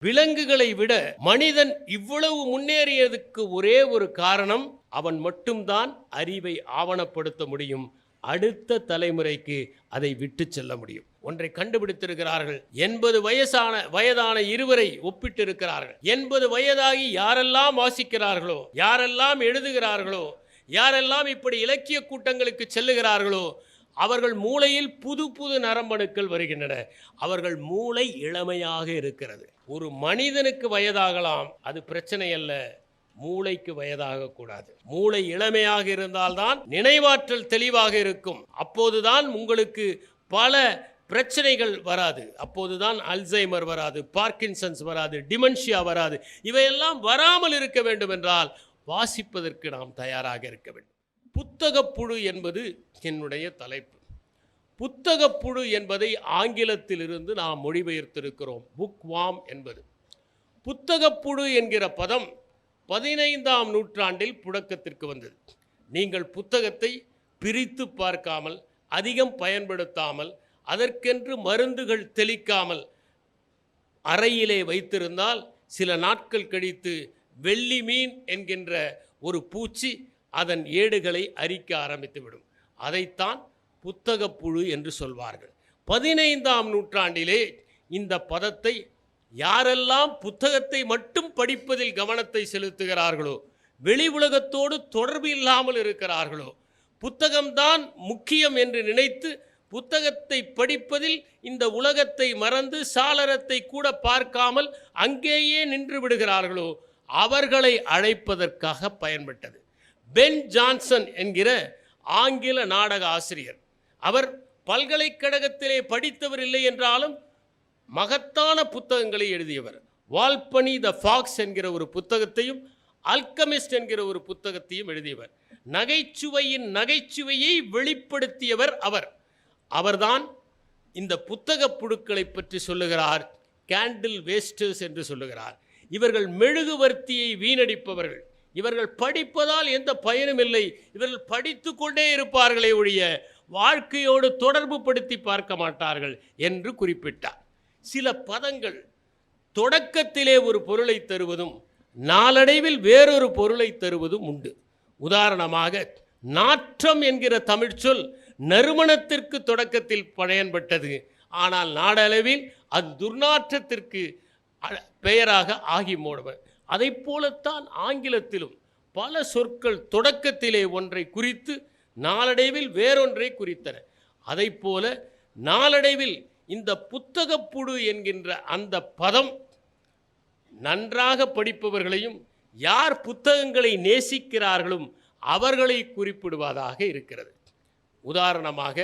விலங்குகளை விட மனிதன் இவ்வளவு முன்னேறியதுக்கு ஒரே ஒரு காரணம், அவன் மட்டும்தான் அறிவை ஆவணப்படுத்த முடியும். அடுத்த தலைமுறைக்கு அதை விட்டு செல்ல முடியும். ஒன்றை கண்டுபிடித்திருக்கிறார்கள். 80 வயதான இருவரை ஒப்பிட்டிருக்கிறார்கள். 80 வயதாகி யாரெல்லாம் வாசிக்கிறார்களோ, யாரெல்லாம் எழுதுகிறார்களோ, யாரெல்லாம் இப்படி இலக்கிய கூட்டங்களுக்கு செல்லுகிறார்களோ, அவர்கள் மூளையில் புது புது நரம்பணுக்கள் வருகின்றன. அவர்கள் மூளை இளமையாக இருக்கிறது. ஒரு மனிதனுக்கு வயதாகலாம், அது பிரச்சனை அல்ல. மூளைக்கு வயதாக கூடாது. மூளை இளமையாக இருந்தால்தான் நினைவாற்றல் தெளிவாக இருக்கும். அப்போதுதான் உங்களுக்கு பல பிரச்சனைகள் வராது. அப்போதுதான் அல்சைமர் வராது, பார்க்கின்சன்ஸ் வராது, டிமென்ஷியா வராது. இவையெல்லாம் வராமல் இருக்க வேண்டும் என்றால் வாசிப்பதற்கு நாம் தயாராக இருக்க வேண்டும். புத்தகப்புழு என்பது என்னுடைய தலைப்பு. புத்தகப்புழு என்பதை ஆங்கிலத்திலிருந்து நாம் மொழிபெயர்த்திருக்கிறோம். புக் வாம் என்பது. புத்தகப்புழு என்கிற பதம் 15ஆம் நூற்றாண்டில் புழக்கத்திற்கு வந்தது. நீங்கள் புத்தகத்தை பிரித்து பார்க்காமல், அதிகம் பயன்படுத்தாமல், அதற்கென்று மருந்துகள் தெளிக்காமல் அறையிலே வைத்திருந்தால் சில நாட்கள் கழித்து வெள்ளி மீன் என்கின்ற ஒரு பூச்சி அதன் ஏடுகளை அரிக்க ஆரம்பித்துவிடும். அதைத்தான் புத்தகப்புழு என்று சொல்வார்கள். 15ஆம் நூற்றாண்டிலே இந்த பதத்தை யாரெல்லாம் புத்தகத்தை மட்டும் படிப்பதில் கவனத்தை செலுத்துகிறார்களோ, வெளி உலகத்தோடு தொடர்பு இல்லாமல் இருக்கிறார்களோ, புத்தகம்தான் முக்கியம் என்று நினைத்து புத்தகத்தை படிப்பதில் இந்த உலகத்தை மறந்து சாளரத்தை கூட பார்க்காமல் அங்கேயே நின்று விடுகிறார்களோ, அவர்களை அழைப்பதற்காக பயன்பட்டது. பென் ஜான்சன் என்கிற ஆங்கில நாடக ஆசிரியர். அவர் பல்கலைக்கழகத்திலே படித்தவர் இல்லை என்றாலும் மகத்தான புத்தகங்களை எழுதியவர். வால்பனி த ஃபாக்ஸ் என்கிற ஒரு புத்தகத்தையும், அல்கமிஸ்ட் என்கிற ஒரு புத்தகத்தையும் எழுதியவர். நகைச்சுவையின் நகைச்சுவையை வெளிப்படுத்தியவர் அவர். அவர்தான் இந்த புத்தக புழுக்களை பற்றி சொல்லுகிறார். கேண்டில் வேஸ்டர்ஸ் என்று சொல்லுகிறார். இவர்கள் மெழுகுவர்த்தியை வீணடிப்பவர்கள். இவர்கள் படிப்பதால் எந்த பயனும் இல்லை. இவர்கள் படித்து கொண்டே இருப்பார்களே ஒழிய வாழ்க்கையோடு தொடர்பு படுத்தி பார்க்க மாட்டார்கள் என்று குறிப்பிட்டார். சில பதங்கள் தொடக்கத்திலே ஒரு பொருளை தருவதும் நாளடைவில் வேறொரு பொருளை தருவதும் உண்டு. உதாரணமாக, நாற்றம் என்கிற தமிழ்ச்சொல் நறுமணத்திற்கு தொடக்கத்தில் பயன்பட்டது. ஆனால் நாடளவில் அது துர்நாற்றத்திற்கு பெயராக ஆகி மூடுவர். அதை போலத்தான் ஆங்கிலத்திலும் பல சொற்கள் தொடக்கத்திலே ஒன்றை குறித்து நாளடைவில் வேறொன்றை குறித்தன. அதை போல நாளடைவில் இந்த புத்தகப்புழு என்கின்ற அந்த பதம் நன்றாக படிப்பவர்களையும் யார் புத்தகங்களை நேசிக்கிறார்களும் அவர்களை குறிப்பிடுவதாக இருக்கிறது. உதாரணமாக,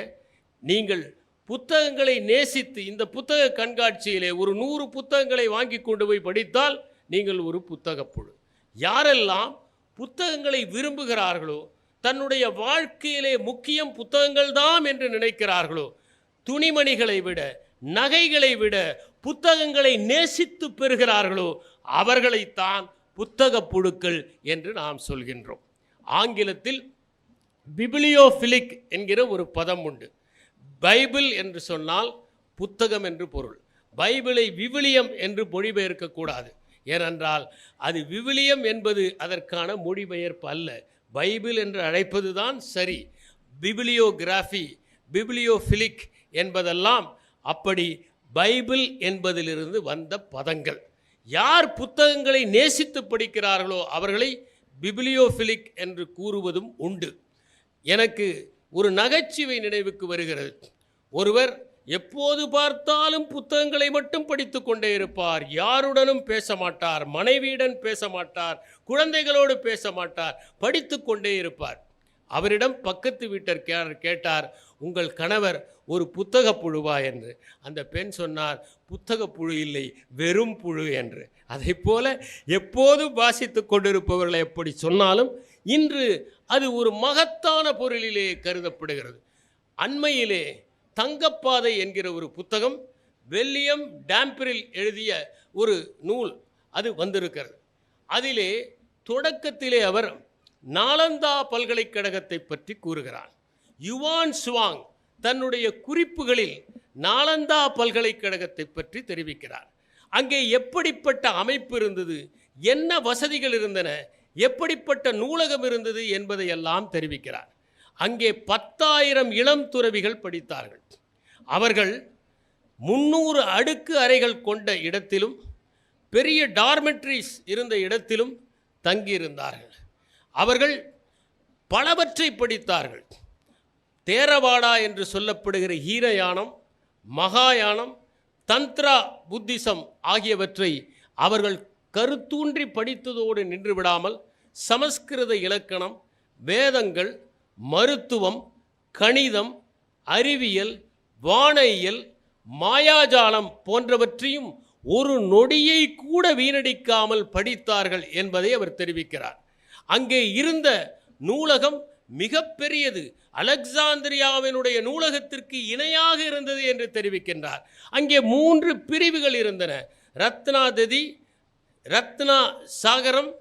நீங்கள் புத்தகங்களை நேசித்து இந்த புத்தக கண்காட்சியிலே ஒரு 100 புத்தகங்களை வாங்கி கொண்டு போய் படித்தால் நீங்கள் ஒரு புத்தகப்புழு. யாரெல்லாம் புத்தகங்களை விரும்புகிறார்களோ, தன்னுடைய வாழ்க்கையிலே முக்கியம் புத்தகங்கள் தான் என்று நினைக்கிறார்களோ, துணிமணிகளை விட, நகைகளை விட புத்தகங்களை நேசித்து பெறுகிறார்களோ, அவர்களைத்தான் புத்தக புழுக்கள் என்று நாம் சொல்கின்றோம். ஆங்கிலத்தில் பிபிலியோஃபிலிக் என்கிற ஒரு பதம் உண்டு. பைபிள் என்று சொன்னால் புத்தகம் என்று பொருள். பைபிளை விவிலியம் என்று மொழிபெயர்க்கக்கூடாது. ஏனென்றால் அது விவிலியம் என்பது அதற்கான மொழிபெயர்ப்பு அல்ல. பைபிள் என்று அழைப்பது தான் சரி. பிபிலியோகிராஃபி, பிபிலியோஃபிலிக் என்பதெல்லாம் அப்படி பைபிள் என்பதிலிருந்து வந்த பதங்கள். யார் புத்தகங்களை நேசித்து படிக்கிறார்களோ அவர்களை பிபிலியோஃபிலிக் என்று கூறுவதும் உண்டு. எனக்கு ஒரு நகைச்சுவை நினைவுக்கு வருகிறது. ஒருவர் எப்போது பார்த்தாலும் புத்தகங்களை மட்டும் படித்து கொண்டே இருப்பார். யாருடனும் பேச மாட்டார், மனைவியுடன் பேச மாட்டார், குழந்தைகளோடு பேச மாட்டார், படித்து கொண்டே இருப்பார். அவரிடம் பக்கத்து வீட்டர் கேட்டார், உங்கள் கணவர் ஒரு புத்தக புழுவா என்று. அந்த பெண் சொன்னார், புத்தக புழு இல்லை, வெறும் புழு என்று. அதை போல எப்போதும் வாசித்து கொண்டிருப்பவர்களை எப்படி சொன்னாலும் இன்று அது ஒரு மகத்தான பொருளிலே கருதப்படுகிறது. அண்மையிலே தங்கப்பாதை என்கிற ஒரு புத்தகம் வில்லியம் டாம்பரில் எழுதிய ஒரு நூல் அது வந்திருக்கிறது. அதிலே தொடக்கத்திலே அவர் நாலந்தா பல்கலைக்கழகத்தை பற்றி கூறுகிறார். யுவான் சுவாங் தன்னுடைய குறிப்புகளில் நாலந்தா பல்கலைக்கழகத்தை பற்றி தெரிவிக்கிறார். அங்கே எப்படிப்பட்ட அமைப்பு இருந்தது, என்ன வசதிகள் இருந்தன, எப்படிப்பட்ட நூலகம் இருந்தது என்பதையெல்லாம் தெரிவிக்கிறார். அங்கே 10,000 இளம் துறவிகள் படித்தார்கள். அவர்கள் 300 அடுக்கு அறைகள் கொண்ட இடத்திலும் பெரிய டார்மெட்ரிஸ் இருந்த இடத்திலும் தங்கியிருந்தார்கள். அவர்கள் பலவற்றை படித்தார்கள். தேரவாடா என்று சொல்லப்படுகிற ஹீனயானம், மகாயானம், தந்த்ரா புத்திசம் ஆகியவற்றை அவர்கள் கருத்தூன்றி படித்ததோடு நின்று விடாமல் சமஸ்கிருத இலக்கணம், வேதங்கள், மருத்துவம், கணிதம், அறிவியல், வானியல், மாயாஜாலம் போன்றவற்றையும் ஒரு நொடியை கூட வீணடிக்காமல் படித்தார்கள் என்பதை அவர் தெரிவிக்கிறார். அங்கே இருந்த நூலகம் மிக பெரியது, அலெக்சாந்திரியாவினுடைய நூலகத்திற்கு இணையாக இருந்தது என்று தெரிவிக்கின்றார். அங்கே 3 பிரிவுகள் இருந்தன. ரத்னாததி, ரத்னா சாகரம்,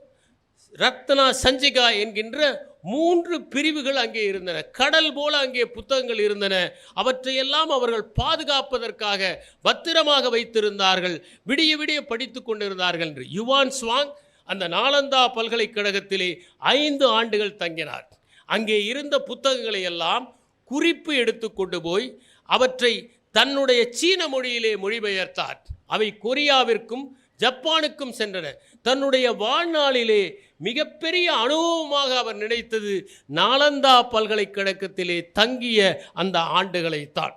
ரத்னா சஞ்சிகா என்கின்ற 3 பிரிவுகள் அங்கே இருந்தன. கடல் போல அங்கே புத்தகங்கள் இருந்தன. அவற்றையெல்லாம் அவர்கள் பாதுகாப்பதற்காக பத்திரமாக வைத்திருந்தார்கள். விடிய விடிய படித்து கொண்டிருந்தார்கள் என்று யுவான் ஸ்வாங் அந்த நாலந்தா பல்கலைக்கழகத்திலே 5 ஆண்டுகள் தங்கினார். அங்கே இருந்த புத்தகங்களை எல்லாம் குறிப்பு எடுத்து கொண்டு போய் அவற்றை தன்னுடைய சீன மொழியிலே மொழிபெயர்த்தார். அவை கொரியாவிற்கும் ஜப்பானுக்கும் சென்றன. தன்னுடைய வாழ்நாளிலே மிகப்பெரிய அனுபவமாக அவர் நினைத்தது நாலந்தா பல்கலைக்கழகத்திலே தங்கிய அந்த ஆண்டுகளைத்தான்.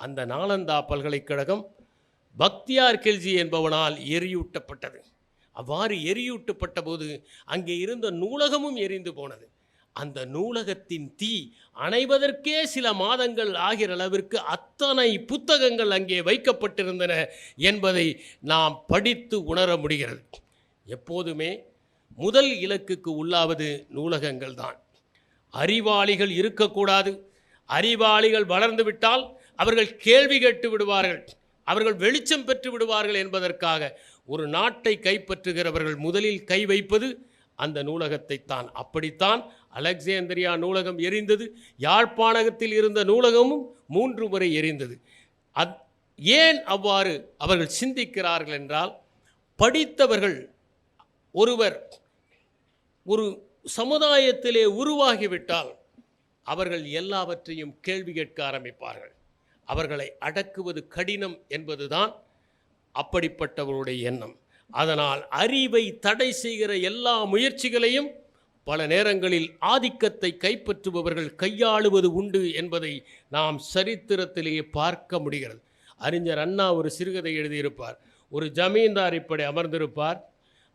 அந்த நாலந்தா பல்கலைக்கழகம் பக்தியார் கில்ஜி என்பவனால் எரியூட்டப்பட்டது. அவ்வாறு எரியூட்டப்பட்ட போது அங்கே இருந்த நூலகமும் எரிந்து போனது. அந்த நூலகத்தின் தீ அணைவதற்கே சில மாதங்கள் ஆகிற அளவிற்கு அத்தனை புத்தகங்கள் அங்கே வைக்கப்பட்டிருந்தன என்பதை நாம் படித்து உணர முடிகிறது. எப்போதுமே முதல் இலக்குக்கு உள்ளாவது நூலகங்கள் தான். அறிவாளிகள் இருக்கக்கூடாது. அறிவாளிகள் வளர்ந்து விட்டால் அவர்கள் கேள்வி கேட்டு விடுவார்கள், அவர்கள் வெளிச்சம் பெற்று விடுவார்கள் என்பதற்காக ஒரு நாட்டை கைப்பற்றுகிறவர்கள் முதலில் கை வைப்பது அந்த நூலகத்தைத்தான். அப்படித்தான் அலெக்சாந்திரியா நூலகம் எரிந்தது. யாழ்ப்பாணத்தில் இருந்த நூலகமும் 3 முறை எரிந்தது. ஏன் அவ்வாறு அவர்கள் சிந்திக்கிறார்கள் என்றால், படித்தவர்கள் ஒருவர் ஒரு சமுதாயத்திலே உருவாகிவிட்டால் அவர்கள் எல்லாவற்றையும் கேள்வி கேட்க ஆரம்பிப்பார்கள். அவர்களை அடக்குவது கடினம் என்பதுதான் அப்படிப்பட்டவருடைய எண்ணம். அதனால் அறிவை தடை செய்கிற எல்லா முயற்சிகளையும் பல நேரங்களில் ஆதிக்கத்தை கைப்பற்றுபவர்கள் கையாளுவது உண்டு என்பதை நாம் சரித்திரத்திலேயே பார்க்க முடிகிறது. அறிஞர் அண்ணா ஒரு சிறுகதை எழுதியிருப்பார். ஒரு ஜமீன்தார் இப்படி அமர்ந்திருப்பார்.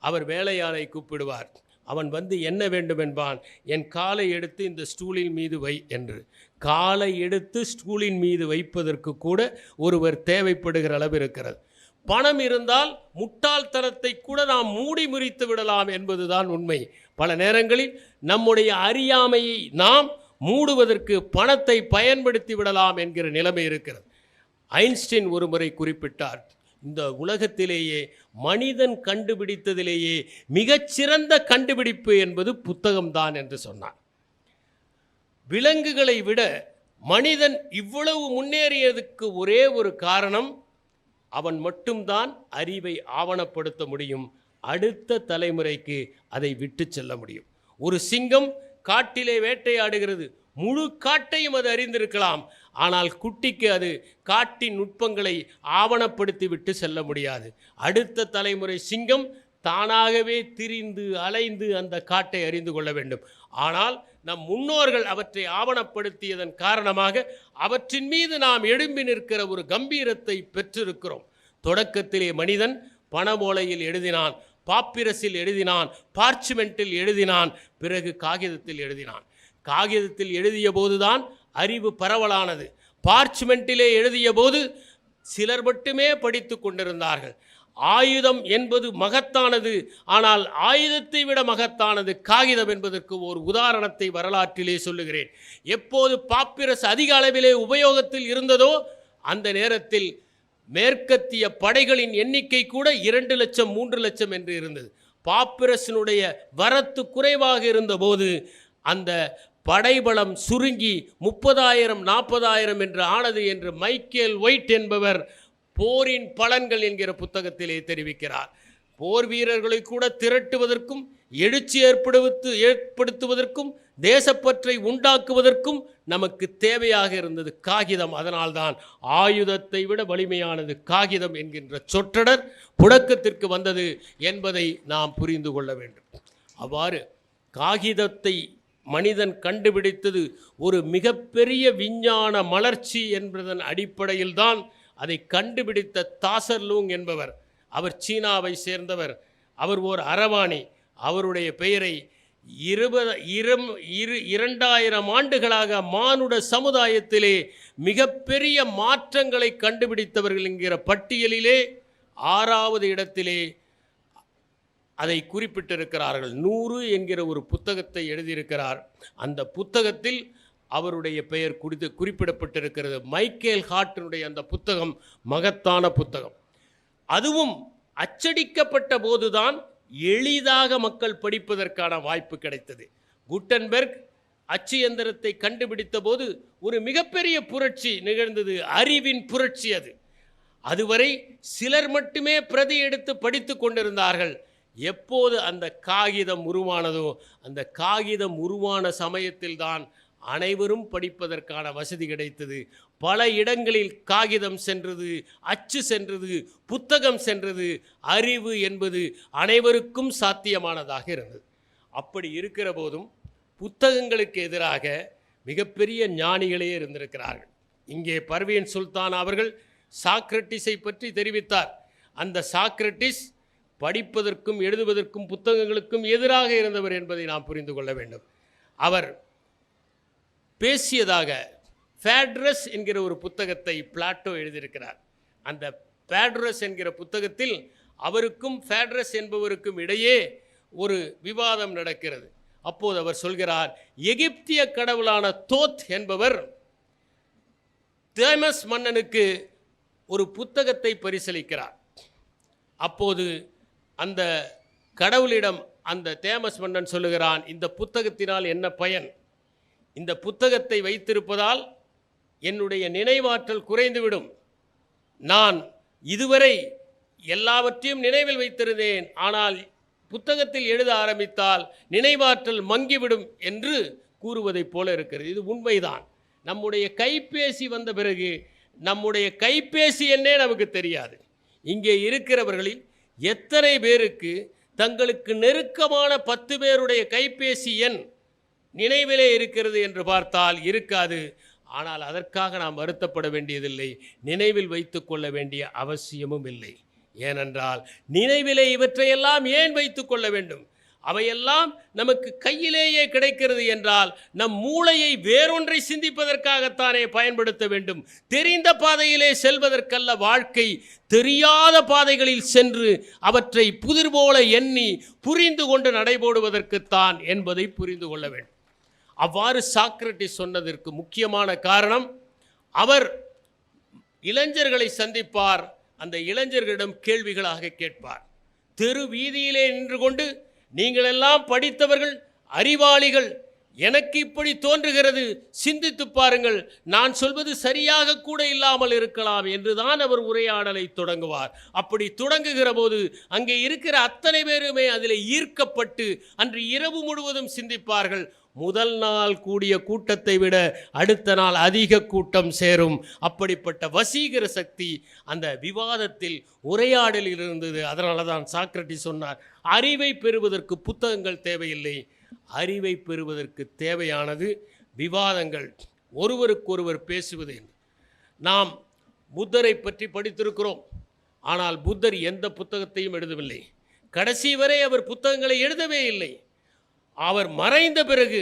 அவர் வேலையாளை கூப்பிடுவார். அவன் வந்து என்ன வேண்டும் என்பான். என் காலை எடுத்து இந்த ஸ்டூலின் மீது வை என்று. காலை எடுத்து ஸ்டூலின் மீது வைப்பதற்கு கூட ஒருவர் தேவைப்படுகிற அளவு இருக்கிறது. பணம் இருந்தால் முட்டாள்தனத்தை கூட நாம் மூடி முறித்து விடலாம் என்பதுதான் உண்மை. பல நேரங்களில் நம்முடைய அறியாமையை நாம் மூடுவதற்கு பணத்தை பயன்படுத்தி விடலாம் என்கிற நிலைமை இருக்கிறது. ஐன்ஸ்டீன் ஒரு முறை குறிப்பிட்டார், இந்த உலகத்திலேயே மனிதன் கண்டுபிடித்ததிலேயே மிகச்சிறந்த கண்டுபிடிப்பு என்பது புத்தகம்தான் என்று சொன்னார். விலங்குகளை விட மனிதன் இவ்வளவு முன்னேறியதுக்கு ஒரே ஒரு காரணம், அவன் மட்டும்தான் அறிவை ஆவணப்படுத்த முடியும், அடுத்த தலைமுறைக்கு அதை விட்டு செல்ல முடியும். ஒரு சிங்கம் காட்டிலே வேட்டையாடுகிறது, முழு காட்டையும் அது அறிந்திருக்கலாம். ஆனால் குட்டிக்கு அது காட்டின் நுட்பங்களை ஆவணப்படுத்தி விட்டு செல்ல முடியாது. அடுத்த தலைமுறை சிங்கம் தானாகவே திரிந்து அலைந்து அந்த காட்டை அறிந்து கொள்ள வேண்டும். ஆனால் நம் முன்னோர்கள் அவற்றை ஆவணப்படுத்தியதன் காரணமாக அவற்றின் மீது நாம் எழும்பி நிற்கிற ஒரு கம்பீரத்தை பெற்றிருக்கிறோம். தொடக்கத்திலே மனிதன் பணமோலையில் எழுதினான், பாப்பிரஸில் எழுதினான், பார்ச்மெண்ட்டில் எழுதினான், பிறகு காகிதத்தில் எழுதினான். காகிதத்தில் எழுதிய போதுதான் அறிவு பரவலானது. பார்ச்மெண்ட்டிலே எழுதிய போது சிலர் மட்டுமே படித்து கொண்டிருந்தார்கள். ஆயுதம் என்பது மகத்தானது, ஆனால் ஆயுதத்தை விட மகத்தானது காகிதம் என்பதற்கு ஒரு உதாரணத்தை வரலாற்றிலே சொல்லுகிறேன். எப்போது பாப்பிரஸ் அதிக அளவிலே உபயோகத்தில் இருந்ததோ அந்த நேரத்தில் மேற்கத்திய படைகளின் எண்ணிக்கை கூட 2 லட்சம் 3 லட்சம் என்று இருந்தது. பாப்பிரஸினுடைய வரத்து குறைவாக இருந்தபோது அந்த படைபலம் சுருங்கி 30,000 40,000 என்று ஆனது என்று மைக்கேல் ஒயிட் என்பவர் போரின் பலன்கள் என்கிற புத்தகத்திலே தெரிவிக்கிறார். போர் வீரர்களை கூட திரட்டுவதற்கும் எழுச்சி ஏற்படுத்துவதற்கும் தேசப்பற்றை உண்டாக்குவதற்கும் நமக்கு தேவையாக இருந்தது காகிதம். அதனால்தான் ஆயுதத்தை விட வலிமையானது காகிதம் என்கின்ற சொற்றொடர் புழக்கத்திற்கு வந்தது என்பதை நாம் புரிந்து கொள்ள வேண்டும். அவ்வாறு காகிதத்தை மனிதன் கண்டுபிடித்தது ஒரு மிகப்பெரிய விஞ்ஞான மலர்ச்சி என்பதன் அடிப்படையில்தான். அதை கண்டுபிடித்த தாசர்லூங் என்பவர், அவர் சீனாவை சேர்ந்தவர், அவர் ஓர் அரவாணி. அவருடைய பெயரை 2000 ஆண்டுகளாக மானுட சமுதாயத்திலே மிகப்பெரிய மாற்றங்களை கண்டுபிடித்தவர்கள் என்கிற பட்டியலிலே 6வது இடத்திலே அதை குறிப்பிட்டிருக்கிறார்கள். 100 என்கிற ஒரு புத்தகத்தை எழுதியிருக்கிறார். அந்த புத்தகத்தில் அவருடைய பெயர் குறிப்பிடப்பட்டிருக்கிறது. மைக்கேல் ஹார்ட்டினுடைய அந்த புத்தகம் மகத்தான புத்தகம். அதுவும் அச்சடிக்கப்பட்ட போதுதான் எளிதாக மக்கள் படிப்பதற்கான வாய்ப்பு கிடைத்தது. குட்டன்பெர்க் அச்சு எந்திரத்தை கண்டுபிடித்த போது ஒரு மிகப்பெரிய புரட்சி நிகழ்ந்தது, அறிவின் புரட்சி. அதுவரை சிலர் மட்டுமே பிரதி எடுத்து படித்து கொண்டிருந்தார்கள். எப்போது அந்த காகிதம் உருவானதோ, அந்த காகிதம் உருவான சமயத்தில்தான் அனைவரும் படிப்பதற்கான வசதி கிடைத்தது. பல இடங்களில் காகிதம் சென்றது, அச்சு சென்றது, புத்தகம் சென்றது. அறிவு என்பது அனைவருக்கும் சாத்தியமானதாக இருந்தது. அப்படி இருக்கிற போதும் புத்தகங்களுக்கு எதிராக மிகப்பெரிய ஞானிகளே இருந்திருக்கிறார்கள். இங்கே பர்வீன் சுல்தான் அவர்கள் சாக்ரட்டிஸை பற்றி தெரிவித்தார். அந்த சாக்ரட்டிஸ் படிப்பதற்கும் எழுதுவதற்கும் புத்தகங்களுக்கும் எதிராக இருந்தவர் என்பதை நாம் புரிந்து கொள்ள வேண்டும். அவர் பேசியதாக ஃபேட்ரஸ் என்கிற ஒரு புத்தகத்தை பிளாட்டோ எழுதியிருக்கிறார். அந்த ஃபேட்ரஸ் என்கிற புத்தகத்தில் அவருக்கும் ஃபேட்ரஸ் என்பவருக்கும் இடையே ஒரு விவாதம் நடக்கிறது. அப்போது அவர் சொல்கிறார், எகிப்திய கடவுளான தோத் என்பவர் தேமஸ் மன்னனுக்கு ஒரு புத்தகத்தை பரிசளிக்கிறார். அப்போது அந்த கடவுளிடம் அந்த தேமஸ் மன்னன் சொல்லுகிறான், இந்த புத்தகத்தினால் என்ன பயன்? இந்த புத்தகத்தை வைத்திருப்பதால் என்னுடைய நினைவாற்றல் குறைந்துவிடும். நான் இதுவரை எல்லாவற்றையும் நினைவில் வைத்திருந்தேன், ஆனால் புத்தகத்தில் எழுத ஆரம்பித்தால் நினைவாற்றல் மங்கிவிடும் என்று கூறுவதைப் போல இருக்கிறது. இது உண்மைதான். நம்முடைய கைபேசி வந்த பிறகு நம்முடைய கைபேசி என்னே நமக்கு தெரியாது. இங்கே இருக்கிறவர்களில் எத்தனை பேருக்கு தங்களுக்கு நெருக்கமான 10 பேருடைய கைபேசி எண் நினைவிலே இருக்கிறது என்று பார்த்தால் இருக்காது. ஆனால் அதற்காக நாம் வருத்தப்பட வேண்டியதில்லை, நினைவில் வைத்து கொள்ள வேண்டிய அவசியமும் இல்லை. ஏனென்றால் நினைவிலே இவற்றையெல்லாம் ஏன் வைத்து கொள்ள வேண்டும்? அவையெல்லாம் நமக்கு கையிலேயே கிடைக்கிறது என்றால் நம் மூளையை வேறொன்றை சிந்திப்பதற்காகத்தானே பயன்படுத்த வேண்டும். தெரிந்த பாதையிலே செல்வதற்கல்ல வாழ்க்கை, தெரியாத பாதைகளில் சென்று அவற்றை புதிர் போல எண்ணி புரிந்து கொண்டு நடைபோடுவதற்குத்தான் என்பதை புரிந்து கொள்ள வேண்டும். அவ்வாறு சாக்ரட்டிஸ் சொன்னதற்கு முக்கியமான காரணம், அவர் இளைஞர்களை சந்திப்பார், அந்த இளைஞர்களிடம் கேள்விகளாக கேட்பார். தெரு வீதியிலே நின்று கொண்டு, நீங்கள் எல்லாம் படித்தவர்கள், அறிவாளிகள், எனக்கு இப்படி தோன்றுகிறது, சிந்தித்து பாருங்கள், நான் சொல்வது சரியாக கூட இல்லாமல் இருக்கலாம் என்றுதான் அவர் உரையாடலை தொடங்குவார். அப்படி தொடங்குகிற போது அங்கே இருக்கிற அத்தனை பேருமே அதில் ஈர்க்கப்பட்டு அன்று இரவு முழுவதும் சிந்திப்பார்கள். முதல் நாள் கூடிய கூட்டத்தை விட அடுத்த நாள் அதிக கூட்டம் சேரும். அப்படிப்பட்ட வசீகர சக்தி அந்த விவாதத்தில், உரையாடலில் இருந்தது. அதனால தான் சாக்ரட்டிஸ் சொன்னார், அறிவை பெறுவதற்கு புத்தகங்கள் தேவையில்லை, அறிவை பெறுவதற்கு தேவையானது விவாதங்கள், ஒருவருக்கொருவர் பேசுவது. நாம் புத்தரை பற்றி படித்திருக்கிறோம், ஆனால் புத்தர் எந்த புத்தகத்தையும் எழுதவில்லை. கடைசி வரை அவர் புத்தகங்களை எழுதவே இல்லை. அவர் மறைந்த பிறகு,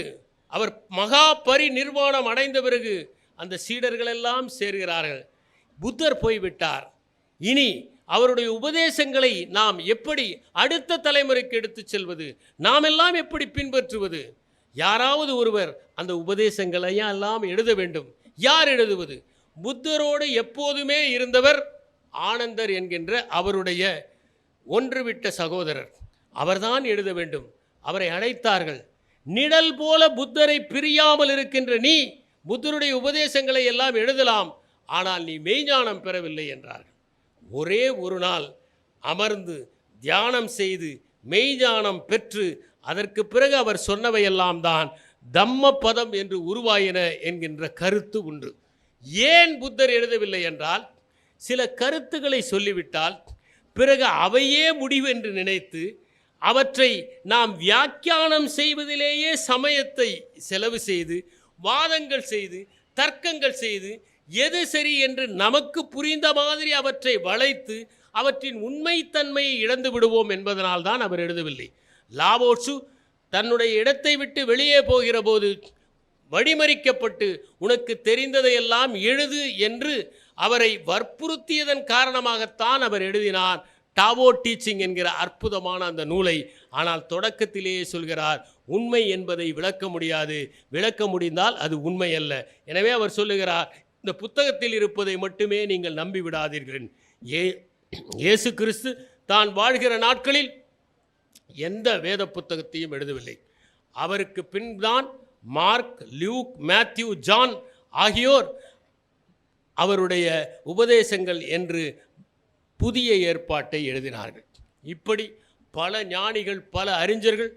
அவர் மகா பரிநிர்வாணம் அடைந்த பிறகு அந்த சீடர்களெல்லாம் சேர்கிறார்கள். புத்தர் போய்விட்டார். இனி அவருடைய உபதேசங்களை நாம் எப்படி அடுத்த தலைமுறைக்கு எடுத்துச் செல்வது? நாம் எல்லாம் எப்படி பின்பற்றுவது? யாராவது ஒருவர் அந்த உபதேசங்களை எல்லாம் எழுத வேண்டும். யார் எழுதுவது? புத்தரோடு எப்போதுமே இருந்தவர் ஆனந்தர் என்கின்ற அவருடைய ஒன்றுவிட்ட சகோதரர், அவர்தான் எழுத வேண்டும். அவரை அழைத்தார்கள். நிழல் போல புத்தரை பிரியாமல் இருக்கின்ற நீ புத்தருடைய உபதேசங்களை எல்லாம் எழுதலாம், ஆனால் நீ மெய்ஞானம் பெறவில்லை என்றார்கள். ஒரே ஒரு நாள் அமர்ந்து தியானம் செய்து மெய்ஞானம் பெற்று அதற்கு பிறகு அவர் சொன்னவையெல்லாம் தான் தம்மபதம் என்று உருவாயின என்கின்ற கருத்து உண்டு. ஏன் புத்தர் எழுதவில்லை என்றால், சில கருத்துக்களை சொல்லிவிட்டால் பிறகு அவையே முடிவு என்று நினைத்து அவற்றை நாம் வியாக்கியானம் செய்வதிலேயே சமயத்தை செலவு செய்து வாதங்கள் செய்து தர்க்கங்கள் செய்து எது சரி என்று நமக்கு புரிந்த மாதிரி அவற்றை வளைத்து அவற்றின் உண்மைத்தன்மையை இழந்து விடுவோம் என்பதனால் தான் அவர் எழுதவில்லை. லாவோட்சு தன்னுடைய இடத்தை விட்டு வெளியே போகிற போது வழிமறிக்கப்பட்டு உனக்கு தெரிந்ததையெல்லாம் எழுது என்று அவரை வற்புறுத்தியதன் காரணமாகத்தான் அவர் எழுதினார் டாவோ டீச்சிங் என்கிற அற்புதமான அந்த நூலை. ஆனால் தொடக்கத்திலேயே சொல்கிறார், உண்மை என்பதை விளக்க முடியாது, விளக்க முடிந்தால் அது உண்மை அல்ல. எனவே அவர் சொல்லுகிறார், இந்த புத்தகத்தில் இருப்பதை மட்டுமே நீங்கள் நம்பி விடாதீர்கள். இயேசு கிறிஸ்து தான் வாழ்கிற நாட்களில் எந்த வேத புத்தகத்தையும் எழுதவில்லை. அவருக்கு பின்தான் மார்க், லியூக், மேத்யூ, ஜான் ஆகியோர் அவருடைய உபதேசங்கள் என்று புதிய ஏற்பாட்டை எழுதினார்கள். இப்படி பல ஞானிகள், பல அறிஞர்கள்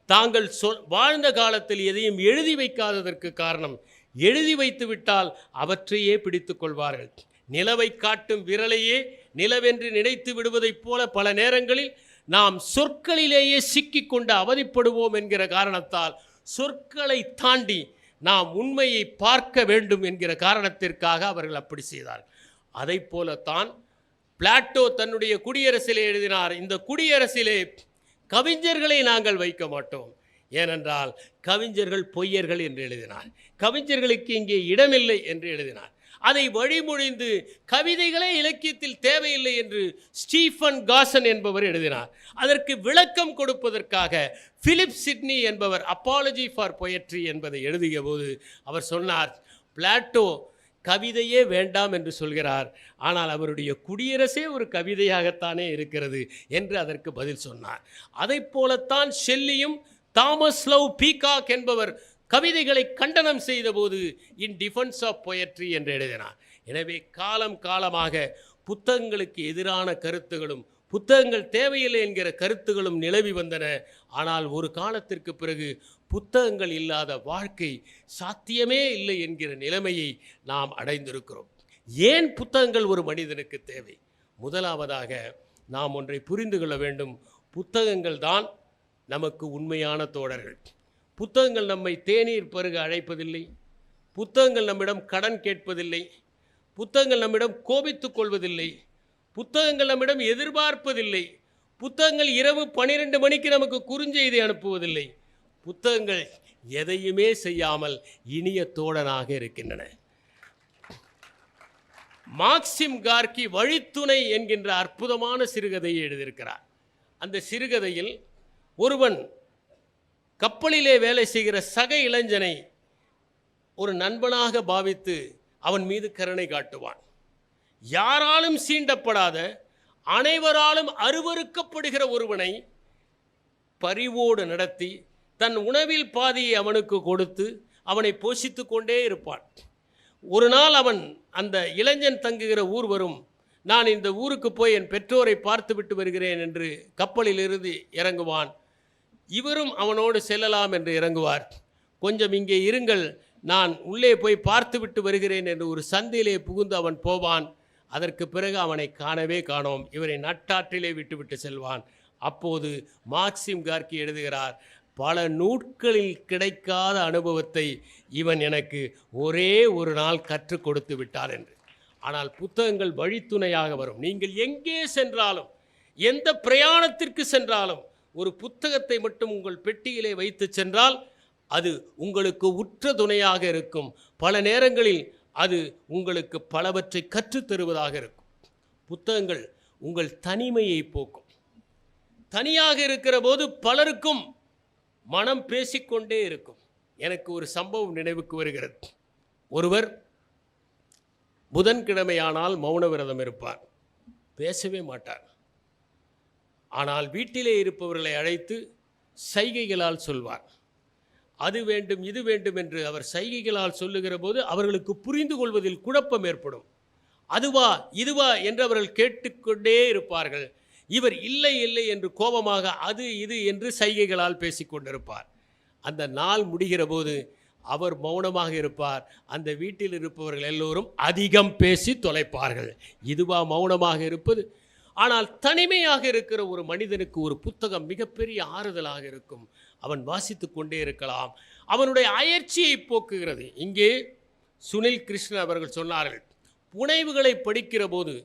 தாங்கள் வாழ்ந்த காலத்தில் எதையும் எழுதி வைக்காததற்கு காரணம், எழுதி வைத்து விட்டால் அவற்றையே பிடித்து கொள்வார்கள். நிலவை காட்டும் விரலையே நிலவென்று நினைத்து விடுவதைப் போல பல நேரங்களில் நாம் சொற்களிலேயே சிக்கிக்கொண்டு அவதிப்படுவோம் என்கிற காரணத்தால் சொற்களை தாண்டி நாம் உண்மையை பார்க்க வேண்டும் என்கிற காரணத்திற்காக அவர்கள் அப்படி செய்தார்கள். அதை போலத்தான் பிளாட்டோ தன்னுடைய குடியரசிலே எழுதினார், இந்த குடியரசிலே கவிஞர்களை நாங்கள் வைக்க மாட்டோம், ஏனென்றால் கவிஞர்கள் பொய்யர்கள் என்று எழுதினார். கவிஞர்களுக்கு இங்கே இடமில்லை என்று எழுதினார். அதை வழிமொழிந்து கவிதைகளே இலக்கியத்தில் தேவையில்லை என்று ஸ்டீஃபன் காசன் என்பவர் எழுதினார். அதற்கு விளக்கம் கொடுப்பதற்காக பிலிப் சிட்னி என்பவர் அப்பாலஜி ஃபார் பொயட்ரி என்பதை எழுதிய போது அவர் சொன்னார், பிளாட்டோ கவிதையே வேண்டாம் என்று சொல்கிறார், ஆனால் அவருடைய குடியரசே ஒரு கவிதையாகத்தானே இருக்கிறது என்று அதற்கு பதில் சொன்னார். அதை போலத்தான் ஷெல்லியும் தாமஸ் லவ் பீகாக் என்பவர் கவிதைகளை கண்டனம் செய்தபோது இன் டிஃபென்ஸ் ஆஃப் பொயட்ரி என்று எழுதினார். எனவே காலம் காலமாக புத்தகங்களுக்கு எதிரான கருத்துகளும் புத்தகங்கள் தேவையில்லை என்கிற கருத்துகளும் நிலவி வந்தன. ஆனால் ஒரு காலத்திற்கு பிறகு புத்தகங்கள் இல்லாத வாழ்க்கை சாத்தியமே இல்லை என்கிற நிலைமையை நாம் அடைந்திருக்கிறோம். ஏன் புத்தகங்கள் ஒரு மனிதனுக்கு தேவை? முதலாவதாக நாம் ஒன்றை புரிந்து கொள்ள வேண்டும். புத்தகங்கள் தான் நமக்கு உண்மையான தோழர்கள். புத்தகங்கள் நம்மை தேநீர் பருக அழைப்பதில்லை. புத்தகங்கள் நம்மிடம் கடன் கேட்பதில்லை. புத்தகங்கள் நம்மிடம் கோபித்துக் கொள்வதில்லை. புத்தகங்கள் நம்மிடம் எதிர்பார்ப்பதில்லை. புத்தகங்கள் இரவு 12 மணிக்கு நமக்கு குறுஞ்செய்தி அனுப்புவதில்லை. புத்தகங்கள் எதையுமே செய்யாமல் இனிய தோழனாக இருக்கின்றன. மாக்சிம் கார்கி வழித்துணை என்கின்ற அற்புதமான சிறுகதையை எழுதியிருக்கிறார். அந்த சிறுகதையில் ஒருவன் கப்பலிலே வேலை செய்கிற சக இளைஞனை ஒரு நண்பனாக பாவித்து அவன் மீது கருணை காட்டுவான். யாராலும் சீண்டப்படாத, அனைவராலும் அருவருக்கப்படுகிற ஒருவனை பரிவோடு நடத்தி தன் உணவில் பாதியை அவனுக்கு கொடுத்து அவனை போஷித்து கொண்டே இருப்பான். ஒரு நாள் அவன் அந்த இளைஞன் தங்குகிற ஊர் வரும். நான் இந்த ஊருக்கு போய் என் பெற்றோரை பார்த்து விட்டு வருகிறேன் என்று கப்பலில் இருந்து இறங்குவான். இவரும் அவனோடு செல்லலாம் என்று இறங்குவார். கொஞ்சம் இங்கே இருங்கள், நான் உள்ளே போய் பார்த்து விட்டு வருகிறேன் என்று ஒரு சந்திலே புகுந்து அவன் போவான். அதற்கு பிறகு அவனை காணவே காணோம். இவரை நட்டாற்றிலே விட்டுவிட்டு செல்வான். அப்போது மாக்சிம் கார்கி எழுதுகிறார், பல நூட்களில் கிடைக்காத அனுபவத்தை இவன் எனக்கு ஒரே ஒரு நாள் கற்றுக் கொடுத்து விட்டார் என்று. ஆனால் புத்தகங்கள் வழித்துணையாக வரும். நீங்கள் எங்கே சென்றாலும், எந்த பிரயாணத்திற்கு சென்றாலும் ஒரு புத்தகத்தை மட்டும் உங்கள் பெட்டியிலே வைத்து சென்றால் அது உங்களுக்கு உற்ற துணையாக இருக்கும். பல நேரங்களில் அது உங்களுக்கு பலவற்றை கற்றுத்தருவதாக இருக்கும். புத்தகங்கள் உங்கள் தனிமையை போக்கும். தனியாக இருக்கிற போது பலருக்கும் மனம் பேசிக்கொண்டே இருக்கும். எனக்கு ஒரு சம்பவம் நினைவுக்கு வருகிறது. ஒருவர் புதன்கிழமையானால் மௌன விரதம் இருப்பார், பேசவே மாட்டார். ஆனால் வீட்டிலே இருப்பவர்களை அழைத்து சைகைகளால் சொல்வார். அது வேண்டும் இது வேண்டும் என்று அவர் சைகைகளால் சொல்லுகிற போது அவர்களுக்கு புரிந்து கொள்வதில் குழப்பம் ஏற்படும். அதுவா இதுவா என்று அவர்கள் கேட்டுக்கொண்டே இருப்பார்கள். இவர் இல்லை இல்லை என்று கோபமாக அது இது என்று சைகைகளால் பேசிக்கொண்டிருப்பார். அந்த நாள் முடிகிற போது அவர் மௌனமாக இருப்பார். அந்த வீட்டில் இருப்பவர்கள் எல்லோரும் அதிகம் பேசி தொலைப்பார்கள். இதுவா மௌனமாக இருப்பது? ஆனால் தனிமையாக இருக்கிற ஒரு மனிதனுக்கு ஒரு புத்தகம் மிகப்பெரிய ஆறுதலாக இருக்கும். அவன் வாசித்து கொண்டே இருக்கலாம். அவனுடைய அயற்சியை போக்குகிறது. இங்கே சுனில் கிருஷ்ணன் அவர்கள் சொன்னார்கள், புனைவுகளை படிக்கிற போது,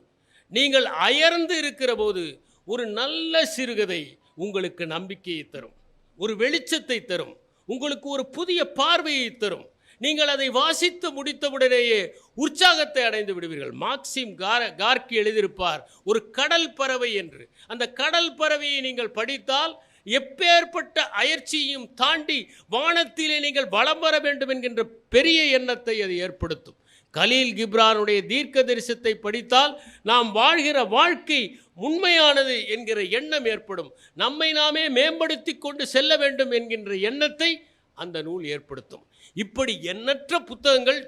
நீங்கள் அயர்ந்து இருக்கிற போது ஒரு நல்ல சிறுகதை உங்களுக்கு நம்பிக்கையை தரும், ஒரு வெளிச்சத்தை தரும், உங்களுக்கு ஒரு புதிய பார்வையை தரும். நீங்கள் அதை வாசித்து முடித்தவுடனேயே உற்சாகத்தை அடைந்து விடுவீர்கள். மார்க்சிம் கார்கி எழுதியிருப்பார் ஒரு கடல் பறவை என்று. அந்த கடல் பறவையை நீங்கள் படித்தால் எப்பேற்பட்ட அயற்சியையும் தாண்டி வானத்திலே நீங்கள் வலம் வர வேண்டும் என்கின்ற பெரிய எண்ணத்தை அது ஏற்படுத்தும். கலீல் கிப்ரானுடைய தீர்க்க தரிசனத்தை படித்தால் நாம் வாழ்கிற வாழ்க்கை உண்மையானது என்கிற எண்ணம் ஏற்படும். நம்மை நாமே மேம்படுத்தி கொண்டு செல்ல வேண்டும் என்கின்ற எண்ணத்தை அந்த நூல் ஏற்படுத்தும். இப்படி எண்ணற்ற புத்தகங்கள்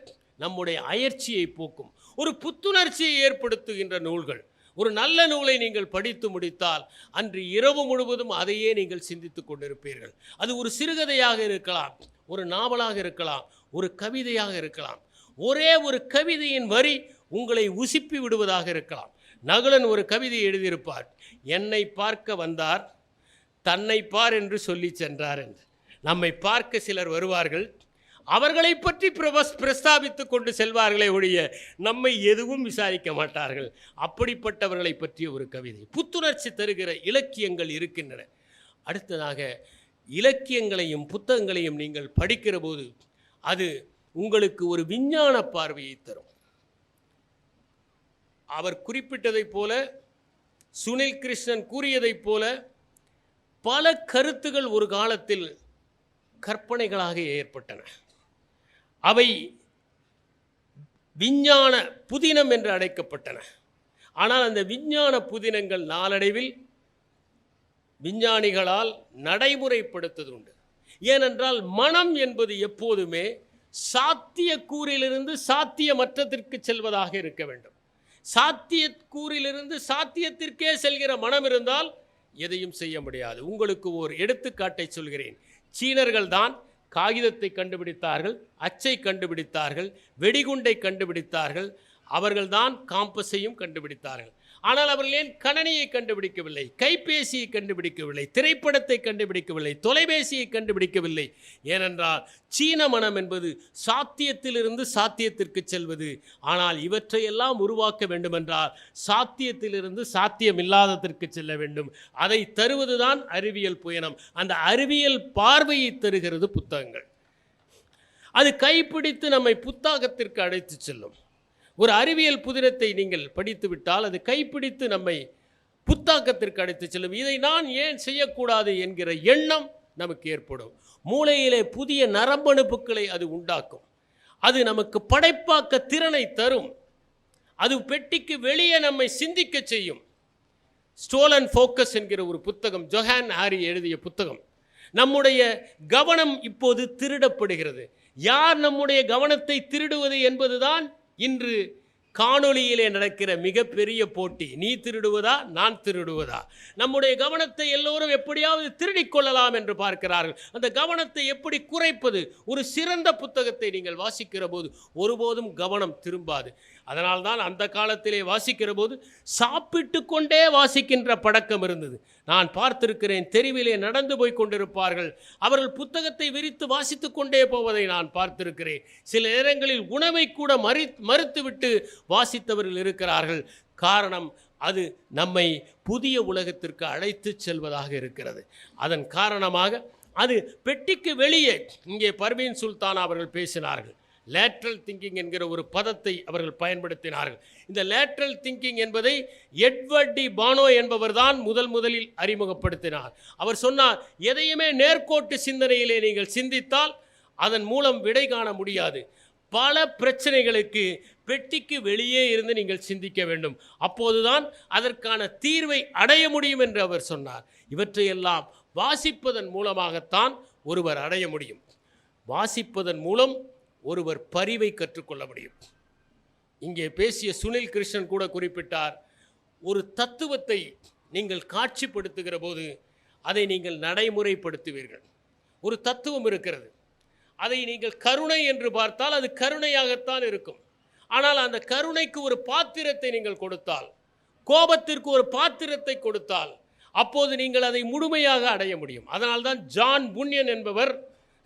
நம்முடைய அயற்சியை போக்கும், ஒரு புத்துணர்ச்சியை ஏற்படுத்துகின்ற நூல்கள். ஒரு நல்ல நூலை நீங்கள் படித்து முடித்தால் அன்று இரவு முழுவதும் அதையே நீங்கள் சிந்தித்து கொண்டிருப்பீர்கள். அது ஒரு சிறுகதையாக இருக்கலாம், ஒரு நாவலாக இருக்கலாம், ஒரு கவிதையாக இருக்கலாம். ஒரே ஒரு கவிதையின் வரி உங்களை உசிப்பி விடுவதாக இருக்கலாம். நகுலன் ஒரு கவிதை எழுதியிருப்பார், என்னை பார்க்க வந்தார் தன்னை பார் என்று சொல்லி சென்றார் என்று. நம்மை பார்க்க சிலர் வருவார்கள், அவர்களை பற்றி பிரஸ்தாபித்து கொண்டு செல்வார்களே ஒழிய நம்மை எதுவும் விசாரிக்க மாட்டார்கள். அப்படிப்பட்டவர்களை பற்றிய ஒரு கவிதை. புத்துணர்ச்சி தருகிற இலக்கியங்கள் இருக்கின்றன. அடுத்ததாக இலக்கியங்களையும் புத்தகங்களையும் நீங்கள் படிக்கிற போது அது உங்களுக்கு ஒரு விஞ்ஞான பார்வையை தரும். அவர் குறிப்பிட்டதைப் போல, சுனில் கிருஷ்ணன் கூறியதைப் போல பல கருத்துகள் ஒரு காலத்தில் கற்பனைகளாக ஏற்பட்டன. அவை விஞ்ஞான புதினம் என்று அழைக்கப்பட்டன. ஆனால் அந்த விஞ்ஞான புதினங்கள் நாளடைவில் விஞ்ஞானிகளால் நடைமுறைப்படுத்துவது உண்டு. ஏனென்றால் மனம் என்பது எப்போதுமே சாத்தியக்கூறிலிருந்து சாத்தியமற்றத்திற்கு செல்வதாக இருக்க வேண்டும். சாத்தியக்கூறிலிருந்து சாத்தியத்திற்கே செல்கிற மனம் இருந்தால் எதையும் செய்ய முடியாது. உங்களுக்கு ஒரு எடுத்துக்காட்டை சொல்கிறேன். சீனர்கள் தான் காகிதத்தை கண்டுபிடித்தார்கள், அச்சை கண்டுபிடித்தார்கள், வெடிகுண்டை கண்டுபிடித்தார்கள், அவர்கள்தான் காம்பஸையும் கண்டுபிடித்தார்கள். ஆனால் அவர்கள் ஏன் கணனியை கண்டுபிடிக்கவில்லை, கைபேசியை கண்டுபிடிக்கவில்லை, திரைப்படத்தை கண்டுபிடிக்கவில்லை, தொலைபேசியை கண்டுபிடிக்கவில்லை? ஏனென்றால் சீன மனம் என்பது சாத்தியத்திலிருந்து சாத்தியத்திற்கு செல்வது. ஆனால் இவற்றையெல்லாம் உருவாக்க வேண்டுமென்றால் சாத்தியத்திலிருந்து சாத்தியமில்லாததற்கு செல்ல வேண்டும். அதை தருவதுதான் அறிவியல் புயனம். அந்த அறிவியல் பார்வையை தருகிறது புத்தகங்கள். அது கைப்பிடித்து நம்மை புத்தகத்திற்கு அழைத்து செல்லும். ஒரு அறிவியல் புதினத்தை நீங்கள் படித்து விட்டால் அது கைப்பிடித்து நம்மை புத்தாக்கத்திற்கு அழைத்து செல்லும். இதை நான் ஏன் செய்யக்கூடாது என்கிற எண்ணம் நமக்கு ஏற்படும். மூளையிலே புதிய நரம்பணுப்புகளை அது உண்டாக்கும். அது நமக்கு படைப்பாக்க திறனை தரும். அது பெட்டிக்கு வெளியே நம்மை சிந்திக்க செய்யும். ஸ்டோலன் ஃபோக்கஸ் என்கிற ஒரு புத்தகம், ஜொஹான் ஹாரி எழுதிய புத்தகம். நம்முடைய கவனம் இப்போது திருடப்படுகிறது. யார் நம்முடைய கவனத்தை திருடுவது என்பதுதான் இன்று காணொளியிலே நடக்கிற மிகப்பெரிய போட்டி. நீ திருடுவதா, நான் திருடுவதா? நம்முடைய கவனத்தை எல்லோரும் எப்படியாவது திருடிக்கொள்ளலாம் என்று பார்க்கிறார்கள். அந்த கவனத்தை எப்படி குறைப்பது? ஒரு சிறந்த புத்தகத்தை நீங்கள் வாசிக்கிற போது ஒருபோதும் கவனம் திரும்பாது. அதனால்தான் அந்த காலத்திலே வாசிக்கிற போது சாப்பிட்டு கொண்டே வாசிக்கின்ற பழக்கம் இருந்தது. நான் பார்த்திருக்கிறேன். தெருவிலே நடந்து போய் கொண்டிருப்பார்கள், அவர்கள் புத்தகத்தை விரித்து வாசித்து கொண்டே போவதை நான் பார்த்திருக்கிறேன். சில நேரங்களில் உணவை கூட மறுத்துவிட்டு வாசித்தவர்கள் இருக்கிறார்கள். காரணம், அது நம்மை புதிய உலகத்திற்கு அழைத்து செல்வதாக இருக்கிறது. அதன் காரணமாக அது பெட்டிக்கு வெளியே, இங்கே பர்வீன் சுல்தான் அவர்கள் பேசினார்கள், லேட்ரல் திங்கிங் என்கிற ஒரு பதத்தை அவர்கள் பயன்படுத்தினார்கள். இந்த லேட்ரல் திங்கிங் என்பதை எட்வர்ட் டி பானோ என்பவர் தான் முதலில் அறிமுகப்படுத்தினார். அவர் சொன்னார், எதையுமே நேர்கோட்டு சிந்தனையிலே நீங்கள் சிந்தித்தால் அதன் மூலம் விடை காண முடியாது. பல பிரச்சனைகளுக்கு பெட்டிக்கு வெளியே இருந்து நீங்கள் சிந்திக்க வேண்டும். அப்போதுதான் அதற்கான தீர்வை அடைய முடியும் என்று அவர் சொன்னார். இவற்றையெல்லாம் வாசிப்பதன் மூலமாகத்தான் ஒருவர் அடைய முடியும். வாசிப்பதன் மூலம் ஒருவர் பரிவை கற்றுக்கொள்ள முடியும். இங்கே பேசிய சுனில் கிருஷ்ணன் கூட குறிப்பிட்டார், ஒரு தத்துவத்தை நீங்கள் காட்சிப்படுத்துகிற போது அதை நீங்கள் நடைமுறைப்படுத்துவீர்கள். ஒரு தத்துவம் இருக்கிறது, அதை நீங்கள் கருணை என்று பார்த்தால் அது கருணையாகத்தான் இருக்கும். ஆனால் அந்த கருணைக்கு ஒரு பாத்திரத்தை நீங்கள் கொடுத்தால், கோபத்திற்கு ஒரு பாத்திரத்தை கொடுத்தால், அப்போது நீங்கள் அதை முழுமையாக அடைய முடியும். அதனால்தான் ஜான் புன்யன் என்பவர்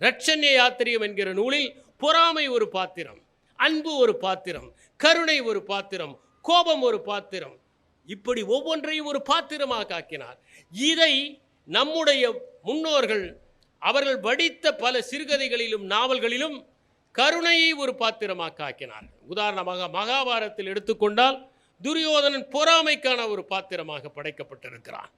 இரட்சண்ய யாத்திரியம் என்கிற நூலில் பொறாமை ஒரு பாத்திரம், அன்பு ஒரு பாத்திரம், கருணை ஒரு பாத்திரம், கோபம் ஒரு பாத்திரம், இப்படி ஒவ்வொன்றையும் ஒரு பாத்திரமாக ஆக்கினார். இதை நம்முடைய முன்னோர்கள் அவர்கள் படித்த பல சிறுகதைகளிலும் நாவல்களிலும் கருணையை ஒரு பாத்திரமாக ஆக்கினார். உதாரணமாக மகாபாரதத்தில் எடுத்துக்கொண்டால் துரியோதனன் பொறாமைக்கான ஒரு பாத்திரமாக படைக்கப்பட்டிருக்கிறான்,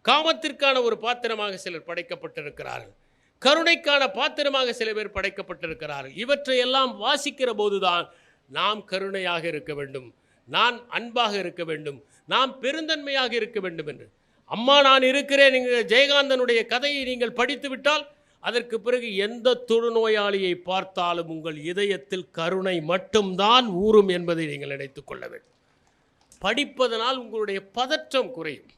காமத்திற்கான ஒரு பாத்திரமாக சிலர் படைக்கப்பட்டிருக்கிறார்கள், கருணைக்கான பாத்திரமாக சில பேர் படைக்கப்பட்டிருக்கிறார்கள். இவற்றையெல்லாம் வாசிக்கிற போதுதான் நாம் கருணையாக இருக்க வேண்டும், நான் அன்பாக இருக்க வேண்டும், நாம் பெருந்தன்மையாக இருக்க வேண்டும் என்று. அம்மா நான் இருக்கிறேன் என்கிற ஜெயகாந்தனுடைய கதையை நீங்கள் படித்து விட்டால் அதற்கு பிறகு எந்த தொழுநோயாளியை பார்த்தாலும் உங்கள் இதயத்தில் கருணை மட்டும்தான் ஊறும் என்பதை நீங்கள் நினைத்துக் கொள்ள வேண்டும். படிப்பதனால் உங்களுடைய பதற்றம் குறையும்.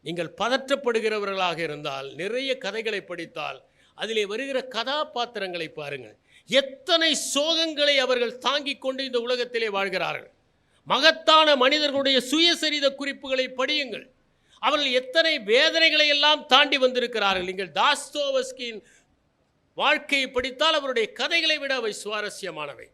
நீங்கள் பதற்றப்படுகிறவர்களாக இருந்தால் நிறைய கதைகளை படித்தால் அதிலே வருகிற கதாபாத்திரங்களை பாருங்கள், எத்தனை சோகங்களை அவர்கள் தாங்கிக் கொண்டு இந்த உலகத்திலே வாழ்கிறார்கள். மகத்தான மனிதர்களுடைய சுயசரித குறிப்புகளை படியுங்கள், அவர்கள் எத்தனை வேதனைகளை எல்லாம் தாண்டி வந்திருக்கிறார்கள். நீங்கள் தாஸ்தோவஸ்கியின் வாழ்க்கையை படித்தால் அவருடைய கதைகளை விட அவை சுவாரஸ்யமானவை.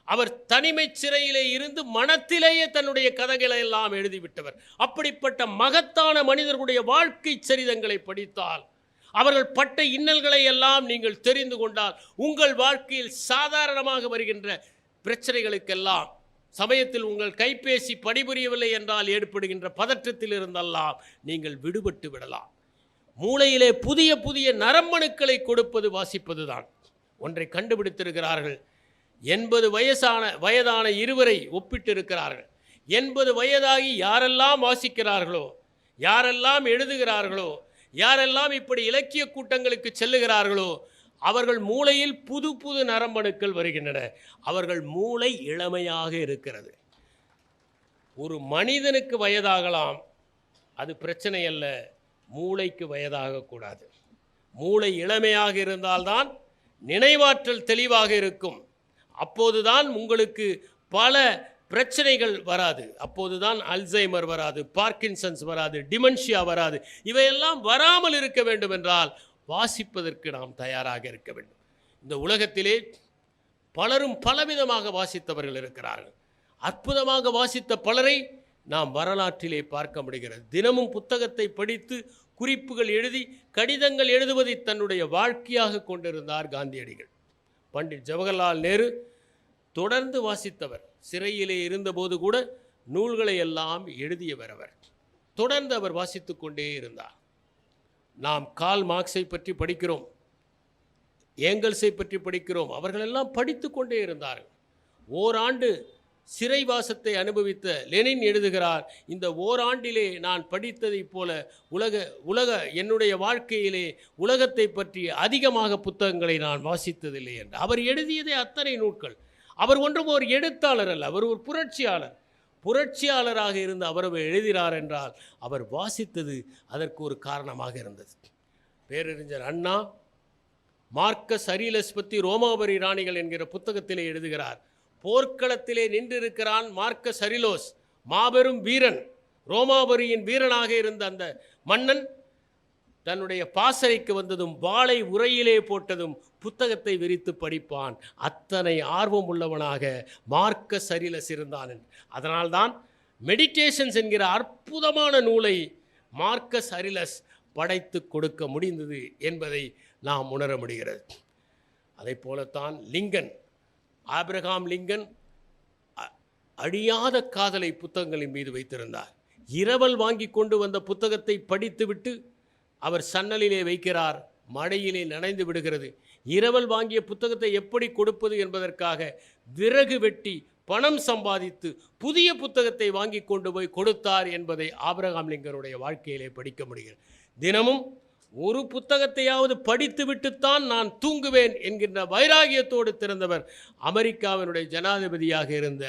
அவர் தனிமை சிறையிலே இருந்து மனத்திலேயே தன்னுடைய கதைகளை எல்லாம் எழுதிவிட்டவர். அப்படிப்பட்ட மகத்தான மனிதர்களுடைய வாழ்க்கை சரிதங்களை படித்தால் அவர்கள் பட்ட இன்னல்களை எல்லாம் நீங்கள் தெரிந்து கொண்டால் உங்கள் வாழ்க்கையில் சாதாரணமாக வருகின்ற பிரச்சனைகளுக்கெல்லாம் சமயத்தில் உங்கள் கைபேசி பணிபுரியவில்லை என்றால் ஏற்படுகின்ற பதற்றத்தில் இருந்தெல்லாம் நீங்கள் விடுபட்டு விடலாம். மூளையிலே புதிய புதிய நரம்பணுக்களை கொடுப்பது வாசிப்பது தான். ஒன்றை கண்டுபிடித்திருக்கிறார்கள், 80 வயதான இருவரை ஒப்பிட்டிருக்கிறார்கள். 80 வயதாகி யாரெல்லாம் வாசிக்கிறார்களோ, யாரெல்லாம் எழுதுகிறார்களோ, யாரெல்லாம் இப்படி இலக்கிய கூட்டங்களுக்கு செல்லுகிறார்களோ அவர்கள் மூளையில் புது புது நரம்பணுக்கள் வருகின்றன. அவர்கள் மூளை இளமையாக இருக்கிறது. ஒரு மனிதனுக்கு வயதாகலாம், அது பிரச்சனை அல்ல, மூளைக்கு வயதாகக்கூடாது. மூளை இளமையாக இருந்தால்தான் நினைவாற்றல் தெளிவாக இருக்கும். அப்போதுதான் உங்களுக்கு பல பிரச்சனைகள் வராது. அப்போதுதான் அல்சைமர் வராது, பார்க்கின்சன்ஸ் வராது, டிமென்ஷியா வராது. இவையெல்லாம் வராமல் இருக்க வேண்டும் என்றால் வாசிப்பதற்கு நாம் தயாராக இருக்க வேண்டும். இந்த உலகத்திலே பலரும் பலவிதமாக வாசித்தவர்கள் இருக்கிறார்கள். அற்புதமாக வாசித்த பலரை நாம் வரலாற்றிலே பார்க்க முடிகிறது. தினமும் புத்தகத்தை படித்து குறிப்புகள் எழுதி கடிதங்கள் எழுதுவதை தன்னுடைய வாழ்க்கையாக கொண்டிருந்தார் காந்தியடிகள். பண்டிட் ஜவஹர்லால் நேரு தொடர்ந்து வாசித்தவர். சிறையிலே இருந்தபோது கூட நூல்களை எல்லாம் எழுதியவர். அவர் தொடர்ந்து அவர் வாசித்து கொண்டே இருந்தார். நாம் கால் மார்க்ஸை பற்றி படிக்கிறோம், ஏங்கல்ஸை பற்றி படிக்கிறோம். அவர்களெல்லாம் படித்து கொண்டே இருந்தார்கள். ஓராண்டு சிறைவாசத்தை அனுபவித்த லெனின் எழுதுகிறார், இந்த ஓராண்டிலே நான் படித்ததைப் போல உலக என்னுடைய வாழ்க்கையிலே உலகத்தை பற்றி அதிகமாக புத்தகங்களை நான் வாசித்ததில்லை என்று. அவர் எழுதியதே அத்தனை நூல்கள். அவர் ஒன்றும் ஒரு எழுத்தாளர் அல்ல, அவர் ஒரு புரட்சியாளர். புரட்சியாளராக இருந்து அவர் எழுதினார் என்றால் அவர் வாசித்தது அதற்கு ஒரு காரணமாக இருந்தது. பேரறிஞர் அண்ணா மார்க்கஸ் அரீலஸ் பற்றி ரோமாபுரி ராணிகள் என்கிற புத்தகத்திலே எழுதுகிறார். போர்க்களத்திலே நின்றிருக்கிறான் மார்க்கஸ் அரீலோஸ், மாபெரும் வீரன், ரோமாபுரியின் வீரனாக இருந்த அந்த மன்னன் தன்னுடைய பாசறைக்கு வந்ததும் வாளை உரையிலே போட்டதும் புத்தகத்தை விரித்து படிப்பான். அத்தனை ஆர்வம் உள்ளவனாக மார்க்கஸ் அரீலஸ் இருந்தான். அதனால்தான் மெடிடேஷன்ஸ் என்கிற அற்புதமான நூலை மார்க்கஸ் அரீலஸ் படைத்து கொடுக்க முடிந்தது என்பதை நாம் உணர முடிகிறது. அதை போலத்தான் லிங்கன், ஆபிரகாம் லிங்கன் அழியாத காதலை புத்தகங்களின் மீது வைத்திருந்தார். இரவல் வாங்கி கொண்டு வந்த புத்தகத்தை படித்துவிட்டு அவர் சன்னலிலே வைக்கிறார், மழையிலே நனைந்து விடுகிறது. இரவல் வாங்கிய புத்தகத்தை எப்படி கொடுப்பது என்பதற்காக விறகு வெட்டி பணம் சம்பாதித்து புதிய புத்தகத்தை வாங்கி கொண்டு போய் கொடுத்தார் என்பதை ஆபிரகாம் லிங்கனுடைய வாழ்க்கையிலே படிக்க முடிகிறது. தினமும் ஒரு புத்தகத்தையாவது படித்துவிட்டுத்தான் நான் தூங்குவேன் என்கின்ற வைராகியத்தோடு திறந்தவர் அமெரிக்காவினுடைய ஜனாதிபதியாக இருந்த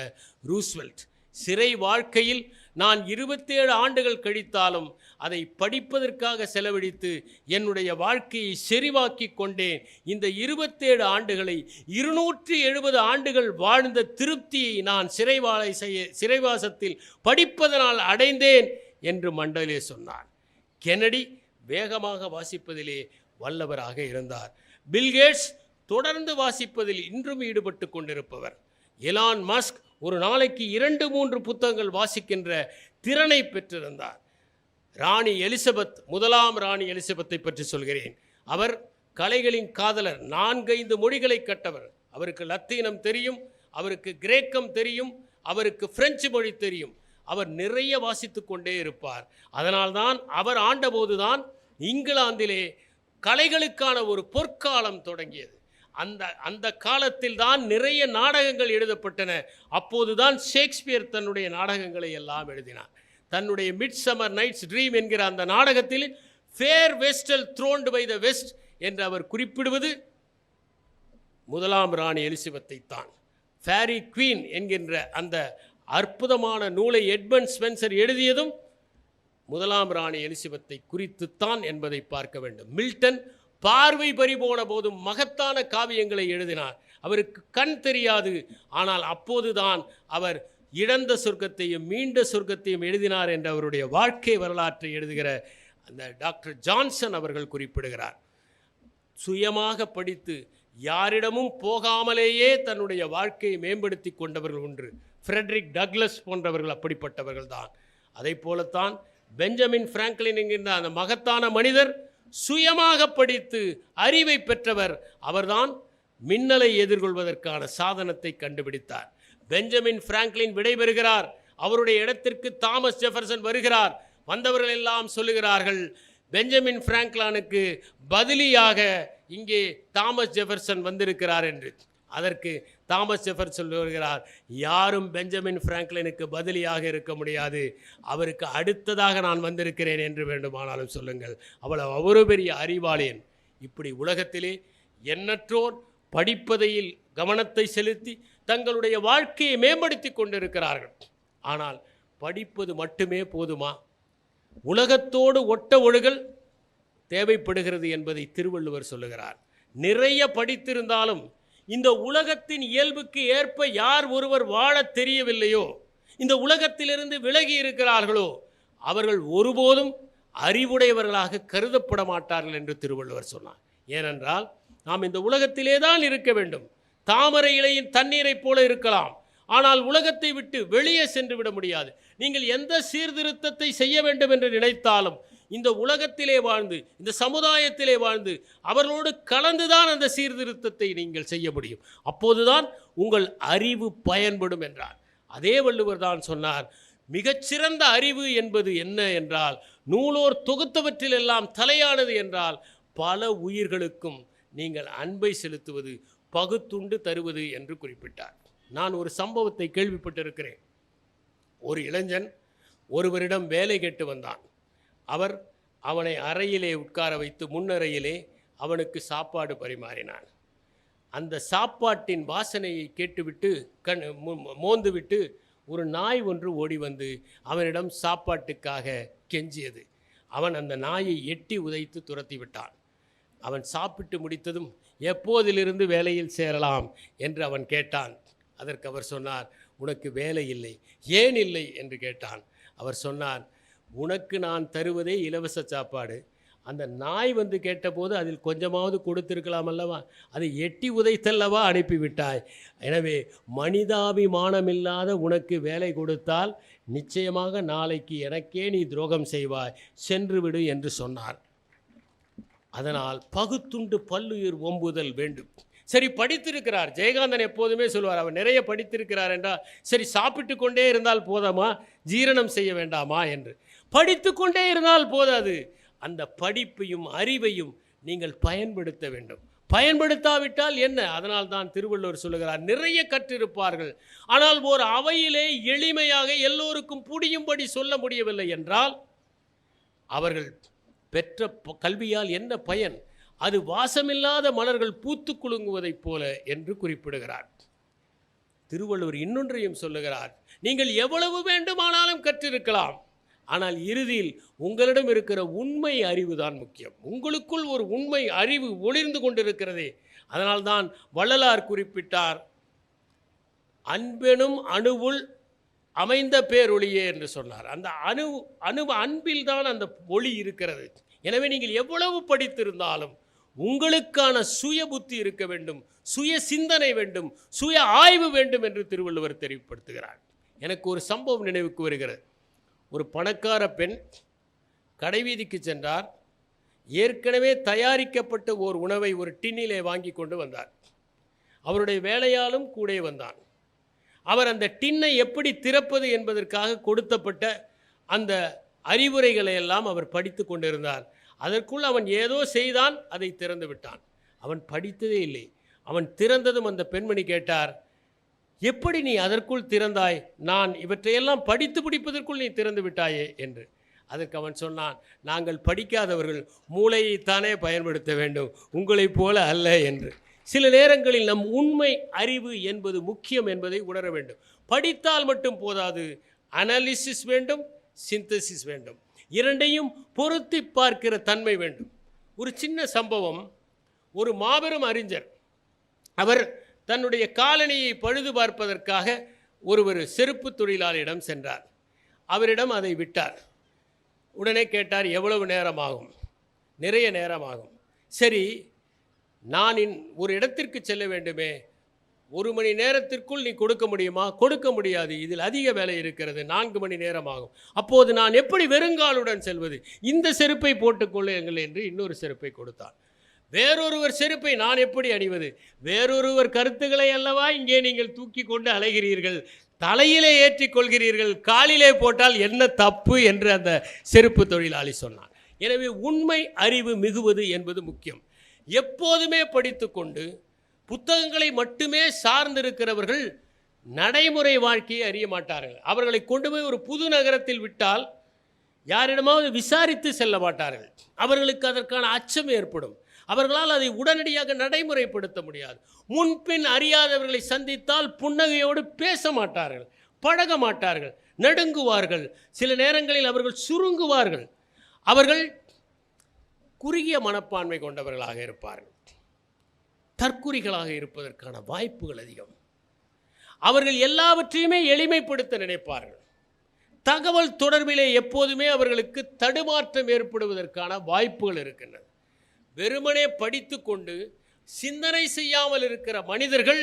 ரூஸ்வெல்ட். சிறை வாழ்க்கையில் நான் 27 ஆண்டுகள் கழித்தாலும் அதை படிப்பதற்காக செலவழித்து என்னுடைய வாழ்க்கையை செறிவாக்கி கொண்டேன். இந்த 27 ஆண்டுகளை 270 ஆண்டுகள் வாழ்ந்த திருப்தியை நான் சிறைவாசத்தில் படிப்பதனால் அடைந்தேன் என்று மண்டலே சொன்னார். கென்னடி வேகமாக வாசிப்பதிலே வல்லவராக இருந்தார். பில்கேட்ஸ் தொடர்ந்து வாசிப்பதில் இன்றும் ஈடுபட்டு கொண்டிருப்பவர். எலான் மஸ்க் ஒரு நாளைக்கு 2-3 புத்தகங்கள் வாசிக்கின்ற திறனை பெற்றிருந்தார். ராணி எலிசபெத், முதலாம் ராணி எலிசபெத்தை பற்றி சொல்கிறேன். அவர் கலைகளின் காதலர், 4-5 மொழிகளை கற்றவர். அவருக்கு லத்தீனம் தெரியும், அவருக்கு கிரேக்கம் தெரியும், அவருக்கு பிரெஞ்சு மொழி தெரியும். அவர் நிறைய வாசித்து கொண்டே இருப்பார். அதனால்தான் அவர் ஆண்டபோதுதான் இங்கிலாந்திலே கலைகளுக்கான ஒரு பொற்காலம் தொடங்கியது. அந்த காலத்தில் தான் நிறைய நாடகங்கள் எழுதப்பட்டன. அப்போதுதான் ஷேக்ஸ்பியர் தன்னுடைய நாடகங்களை எல்லாம் எழுதினார். தன்னுடைய மிட்சமர் நைட்ஸ் ட்ரீம் என்கிற அந்த நாடகத்தில் ஃபேர் வெஸ்டல் த்ரோன்டு பை த வெஸ்ட் என்று அவர் குறிப்பிடுவது முதலாம் ராணி எலிசபெத்தை தான். ஃபேரி குவீன் என்கின்ற அந்த அற்புதமான நூலை எட்மண்ட் ஸ்பென்சர் எழுதியதும் முதலாம் ராணி எலிசபெத்தை குறித்துத்தான் என்பதை பார்க்க வேண்டும். மில்டன் பார்வை பறிபோன போதும் மகத்தான காவியங்களை எழுதினார். அவருக்கு கண் தெரியாது, ஆனால் அப்போதுதான் அவர் இழந்த சொர்க்கத்தையும் மீண்ட சொர்க்கத்தையும் எழுதினார் என்று அவருடைய வாழ்க்கை வரலாற்றை எழுதுகிற அந்த டாக்டர் ஜான்சன் அவர்கள் குறிப்பிடுகிறார். சுயமாக படித்து யாரிடமும் போகாமலேயே தன்னுடைய வாழ்க்கையை மேம்படுத்தி கொண்டவர்கள் ஒன்று. ஃப்ரெட்ரிக் டக்ளஸ் போன்றவர்கள் அப்படிப்பட்டவர்கள் தான். அதை போலத்தான் பெஞ்சமின் பிராங்க்லின் என்கின்ற அந்த மகத்தான மனிதர் சுயமாக படித்து அறிவை பெற்றவர். அவர்தான் மின்னலை எதிர்கொள்வதற்கான சாதனத்தை கண்டுபிடித்தார். பெஞ்சமின் பிராங்க்லின் விடைபெறுகிறார். அவருடைய இடத்திற்கு தாமஸ் ஜெஃபர்சன் வருகிறார். வந்தவர்கள் எல்லாம் சொல்லுகிறார்கள், பெஞ்சமின் பிராங்க்லினுக்கு பதிலியாக இங்கே தாமஸ் ஜெஃபர்சன் வந்திருக்கிறார் என்று. அதற்கு தாமஸ் ஜெஃபர்சன் சொல்லுகிறார், யாரும் பெஞ்சமின் பிராங்க்லினுக்கு பதிலியாக இருக்க முடியாது, அவருக்கு அடுத்ததாக நான் வந்திருக்கிறேன் என்று வேண்டுமானாலும் சொல்லுங்கள். அவ்வளவு பெரிய அறிவாளியன். இப்படி உலகத்திலே எண்ணற்றோர் படிப்பதையில் கவனத்தை செலுத்தி தங்களுடைய வாழ்க்கையை மேம்படுத்தி கொண்டிருக்கிறார்கள். ஆனால் படிப்பது மட்டுமே போதுமா? உலகத்தோடு ஒட்ட ஒழுகல் தேவைப்படுகிறது என்பதை திருவள்ளுவர் சொல்லுகிறார். நிறைய படித்திருந்தாலும் இந்த உலகத்தின் இயல்புக்கு ஏற்ப யார் ஒருவர் வாழ தெரியவில்லையோ, இந்த உலகத்திலிருந்து விலகி இருக்கிறார்களோ, அவர்கள் ஒருபோதும் அறிவுடையவர்களாக கருதப்பட மாட்டார்கள் என்று திருவள்ளுவர் சொன்னார். ஏனென்றால் நாம் இந்த உலகத்திலே தான் இருக்க வேண்டும். தாமரை இலையின் தண்ணீரை போல இருக்கலாம், ஆனால் உலகத்தை விட்டு வெளியே சென்று விட முடியாது. நீங்கள் எந்த சீர்திருத்தத்தை செய்ய வேண்டும் என்று நினைத்தாலும் இந்த உலகத்திலே வாழ்ந்து, இந்த சமுதாயத்திலே வாழ்ந்து அவர்களோடு கலந்துதான் அந்த சீர்திருத்தத்தை நீங்கள் செய்ய முடியும். அப்போதுதான் உங்கள் அறிவு பயன்படும் என்றார். அதே வள்ளுவர் தான் சொன்னார், மிகச்சிறந்த அறிவு என்பது என்ன என்றால், நூலோர் தொகுத்தவற்றில் எல்லாம் தலையானது என்றால் பல உயிர்களுக்கும் நீங்கள் அன்பை செலுத்துவது, பகுத்துண்டு தருவது என்று குறிப்பிட்டார். நான் ஒரு சம்பவத்தை கேள்விப்பட்டிருக்கிறேன். ஒரு இளைஞன் ஒருவரிடம் வேலை கேட்டு வந்தான். அவர் அவனை அறையிலே உட்கார வைத்து முன்னறையிலே அவனுக்கு சாப்பாடு பரிமாறினான். அந்த சாப்பாட்டின் வாசனையை கேட்டுவிட்டு மோந்துவிட்டு ஒரு நாய் ஒன்று ஓடி வந்து அவனிடம் சாப்பாட்டுக்காக கெஞ்சியது. அவன் அந்த நாயை எட்டி உதைத்து துரத்தி விட்டான். அவன் சாப்பிட்டு முடித்ததும் எப்போதிலிருந்து வேலையில் சேரலாம் என்று அவன் கேட்டான். அதற்கு அவர் சொன்னார், உனக்கு வேலை இல்லை. ஏன் இல்லை என்று கேட்டான். அவர் சொன்னார், உனக்கு நான் தருவதே இலவச சாப்பாடு. அந்த நாய் வந்து கேட்டபோது அதில் கொஞ்சமாவது கொடுத்திருக்கலாம் அல்லவா, அதை எட்டி உதைத்தல்லவா அனுப்பிவிட்டாய். எனவே மனிதாபிமானமில்லாத உனக்கு வேலை கொடுத்தால் நிச்சயமாக நாளைக்கு எனக்கே நீ துரோகம் செய்வாய், சென்று விடு என்று சொன்னார். அதனால் பகுத்துண்டு பல்லுயிர் ஓம்புதல் வேண்டும். சரி, படித்திருக்கிறார். ஜெயகாந்தன் எப்போதுமே சொல்வார், அவர் நிறைய படித்திருக்கிறார் என்றால் சரி சாப்பிட்டு கொண்டே இருந்தால் போதாமா, ஜீரணம் செய்ய வேண்டாமா என்று. படித்து கொண்டே இருந்தால் போதாது, அந்த படிப்பையும் அறிவையும் நீங்கள் பயன்படுத்த வேண்டும். பயன்படுத்தாவிட்டால் என்ன? அதனால் தான் திருவள்ளுவர் சொல்லுகிறார், நிறைய கற்றிருப்பார்கள், ஆனால் ஒரு அவையிலே எளிமையாக எல்லோருக்கும் புரியும்படி சொல்ல முடியவில்லை என்றால் அவர்கள் பெற்ற கல்வியால் என்ன பயன்? அது வாசமில்லாத மலர்கள் பூத்து குலுங்குவதைப் போல என்று குறிப்பிடுகிறார். திருவள்ளுவர் இன்னொன்றையும் சொல்லுகிறார், நீங்கள் எவ்வளவு வேண்டுமானாலும் கற்றிருக்கலாம், ஆனால் இறுதியில் உங்களிடம் இருக்கிற உண்மை அறிவு தான் முக்கியம். உங்களுக்குள் ஒரு உண்மை அறிவு ஒளிர்ந்து கொண்டிருக்கிறதே. அதனால்தான் வள்ளலார் குறிப்பிட்டார், அன்பெனும் அணுவுள் அமைந்த பேரொளியே என்று சொன்னார். அந்த அன்பில் தான் அந்த ஒளி இருக்கிறது. எனவே நீங்கள் எவ்வளவு படித்திருந்தாலும் உங்களுக்கான சுய புத்தி இருக்க வேண்டும், சுய சிந்தனை வேண்டும், சுய ஆய்வு வேண்டும் என்று திருவள்ளுவர் தெரிவிப்படுத்துகிறார். எனக்கு ஒரு சம்பவம் நினைவுக்கு வருகிறது. ஒரு பணக்கார பெண் கடைவீதிக்கு சென்றார். ஏற்கனவே தயாரிக்கப்பட்ட ஓர் உணவை ஒரு டின்னிலே வாங்கி கொண்டு வந்தார். அவருடைய வேலையாலும் கூட வந்தான். அவர் அந்த டின்னை எப்படி திறப்பது என்பதற்காக கொடுத்தப்பட்ட அந்த அறிவுரைகளை எல்லாம் அவர் படித்து கொண்டிருந்தார். அதற்குள் அவன் ஏதோ செய்தான், அதை திறந்து விட்டான். அவன் படித்ததே இல்லை. அவன் திறந்ததும் அந்த பெண்மணி கேட்டார், எப்படி நீ அதற்குள் திறந்தாய்? நான் இவற்றையெல்லாம் படித்து பிடிப்பதற்குள் நீ திறந்து விட்டாயே என்று. அதற்கு அவன் சொன்னான், நாங்கள் படிக்காதவர்கள், மூளையைத்தானே பயன்படுத்த வேண்டும், உங்களைப் போல அல்ல என்று. சில நேரங்களில் நம் உண்மை அறிவு என்பது முக்கியம் என்பதை உணர வேண்டும். படித்தால் மட்டும் போதாது, அனாலிசிஸ் வேண்டும், சிந்தசிஸ் வேண்டும். இரண்டையும் பொருத்தி பார்க்கிற தன்மை வேண்டும். ஒரு சின்ன சம்பவம். ஒரு மாபெரும் அறிஞர், அவர் தன்னுடைய காலணியை பழுது பார்ப்பதற்காக ஒரு செருப்பு தொழிலாளியிடம் சென்றார். அவரிடம் அதை விட்டார். உடனே கேட்டார், எவ்வளவு நேரமாகும்? நிறைய நேரமாகும். சரி, நான் ஒரு இடத்திற்கு செல்ல வேண்டுமே, 1 மணி நேரத்திற்குள் நீ கொடுக்க முடியுமா? கொடுக்க முடியாது, இதில் அதிக வேலை இருக்கிறது, 4 மணி நேரம் ஆகும். அப்போது நான் எப்படி வெறுங்காலுடன் செல்வது? இந்த செருப்பை போட்டுக்கொள்ளுங்கள் என்று இன்னொரு செருப்பை கொடுத்தான். வேறொருவர் செருப்பை நான் எப்படி அணிவது? வேறொருவர் கருத்துக்களை அல்லவா இங்கே நீங்கள் தூக்கி கொண்டு அலைகிறீர்கள், தலையிலே ஏற்றி கொள்கிறீர்கள், காலிலே போட்டால் என்ன தப்பு என்று அந்த செருப்பு தொழிலாளி சொன்னான். எனவே உண்மை அறிவு மிகுவது என்பது முக்கியம். எப்போதுமே படித்து கொண்டு புத்தகங்களை மட்டுமே சார்ந்திருக்கிறவர்கள் நடைமுறை வாழ்க்கையை அறிய மாட்டார்கள். அவர்களை கொண்டு போய் ஒரு புது நகரத்தில் விட்டால் யாரிடமாவது விசாரித்து செல்ல மாட்டார்கள். அவர்களுக்கு அதற்கான அச்சம் ஏற்படும். அவர்களால் அதை உடனடியாக நடைமுறைப்படுத்த முடியாது. முன்பின் அறியாதவர்களை சந்தித்தால் புன்னகையோடு பேச மாட்டார்கள், பழக மாட்டார்கள், நடுங்குவார்கள். சில நேரங்களில் அவர்கள் சுருங்குவார்கள். அவர்கள் குறுகிய மனப்பான்மை கொண்டவர்களாக இருப்பார்கள். தற்குறிகளாக இருப்பதற்கான வாய்ப்புகள் அதிகம். அவர்கள் எல்லாவற்றையுமே எளிமைப்படுத்த நினைப்பார்கள். தகவல் தொடர்பிலே எப்போதுமே அவர்களுக்கு தடுமாற்றம் ஏற்படுவதற்கான வாய்ப்புகள் இருக்கின்றன. வெறுமனே படித்து கொண்டு சிந்தனை செய்யாமல் இருக்கிற மனிதர்கள்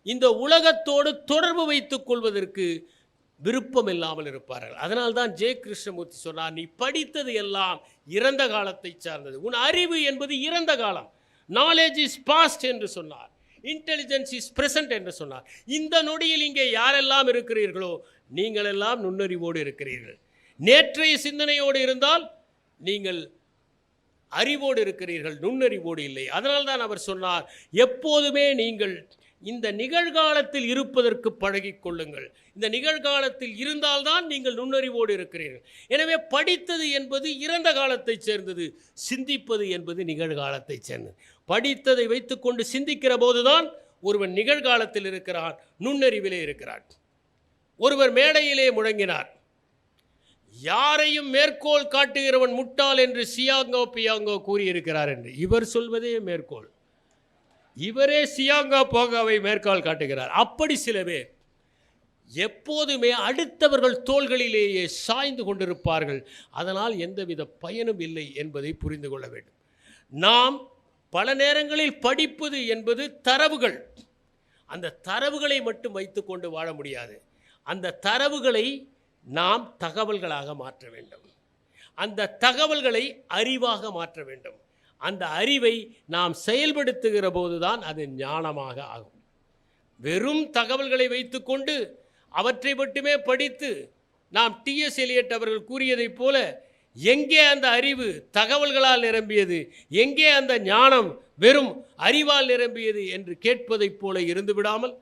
இந்த உலகத்தோடு தொடர்பு வைத்துக் கொள்வதற்கு விருப்பம் இல்லாமல் இருப்பார்கள். அதனால்தான் ஜே கிருஷ்ணமூர்த்தி சொன்னார், நீ படித்தது எல்லாம் இறந்த காலத்தை சார்ந்தது, உன் அறிவு என்பது இறந்த காலம். நாலேஜ் இஸ் பாஸ்ட் என்று சொன்னார், இன்டெலிஜென்ஸ் இஸ் பிரசன்ட் என்று சொன்னார். இந்த நொடியில் இங்கே யாரெல்லாம் இருக்கிறீர்களோ நீங்கள் எல்லாம் நுண்ணறிவோடு இருக்கிறீர்கள். நேற்றைய சிந்தனையோடு இருந்தால் நீங்கள் அறிவோடு இருக்கிறீர்கள், நுண்ணறிவோடு இல்லை. அதனால்தான் அவர் சொன்னார், எப்போதுமே நீங்கள் இந்த நிகழ்காலத்தில் இருப்பதற்கு பழகிக் கொள்ளுங்கள். இந்த நிகழ்காலத்தில் இருந்தால்தான் நீங்கள் நுண்ணறிவோடு இருக்கிறீர்கள். எனவே படித்தது என்பது இறந்த காலத்தை சேர்ந்தது, சிந்திப்பது என்பது நிகழ்காலத்தை சேர்ந்தது. படித்ததை வைத்துக்கொண்டு சிந்திக்கிற போதுதான் ஒருவன் நிகழ்காலத்தில் இருக்கிறான், நுண்ணறிவிலே இருக்கிறான். ஒருவர் மேடையிலே முழங்கினார், யாரையும் மேற்கோள் காட்டுகிறவன் முட்டாள் என்று சியாங்கோ பியாங்கோ கூறியிருக்கிறார் என்று. இவர் சொல்வதே மேற்கோள், இவரே சியாங்கோ போகாவை மேற்கோள் காட்டுகிறார். அப்படி சில பேர் எப்போதுமே அடுத்தவர்கள் தோள்களிலேயே சாய்ந்து கொண்டிருப்பார்கள். அதனால் எந்தவித பயனும் இல்லை என்பதை புரிந்து கொள்ள வேண்டும். நாம் பல நேரங்களில் படிப்பது என்பது தரவுகள். அந்த தரவுகளை மட்டும் வைத்துக்கொண்டு வாழ முடியாது. அந்த தரவுகளை நாம் தகவல்களாக மாற்ற வேண்டும். அந்த தகவல்களை அறிவாக மாற்ற வேண்டும். அந்த அறிவை நாம் செயல்படுத்துகிற போதுதான் அது ஞானமாக ஆகும். வெறும் தகவல்களை வைத்துக்கொண்டு அவற்றை மட்டுமே படித்து நாம் டிஎஸ் எலியட் அவர்கள் கூறியதைப் போல எங்கே அந்த அறிவு தகவல்களால் நிரம்பியது, எங்கே அந்த ஞானம் வெறும் அறிவால் நிரம்பியது என்று கேட்பதைப் போல இருந்து விடாமல்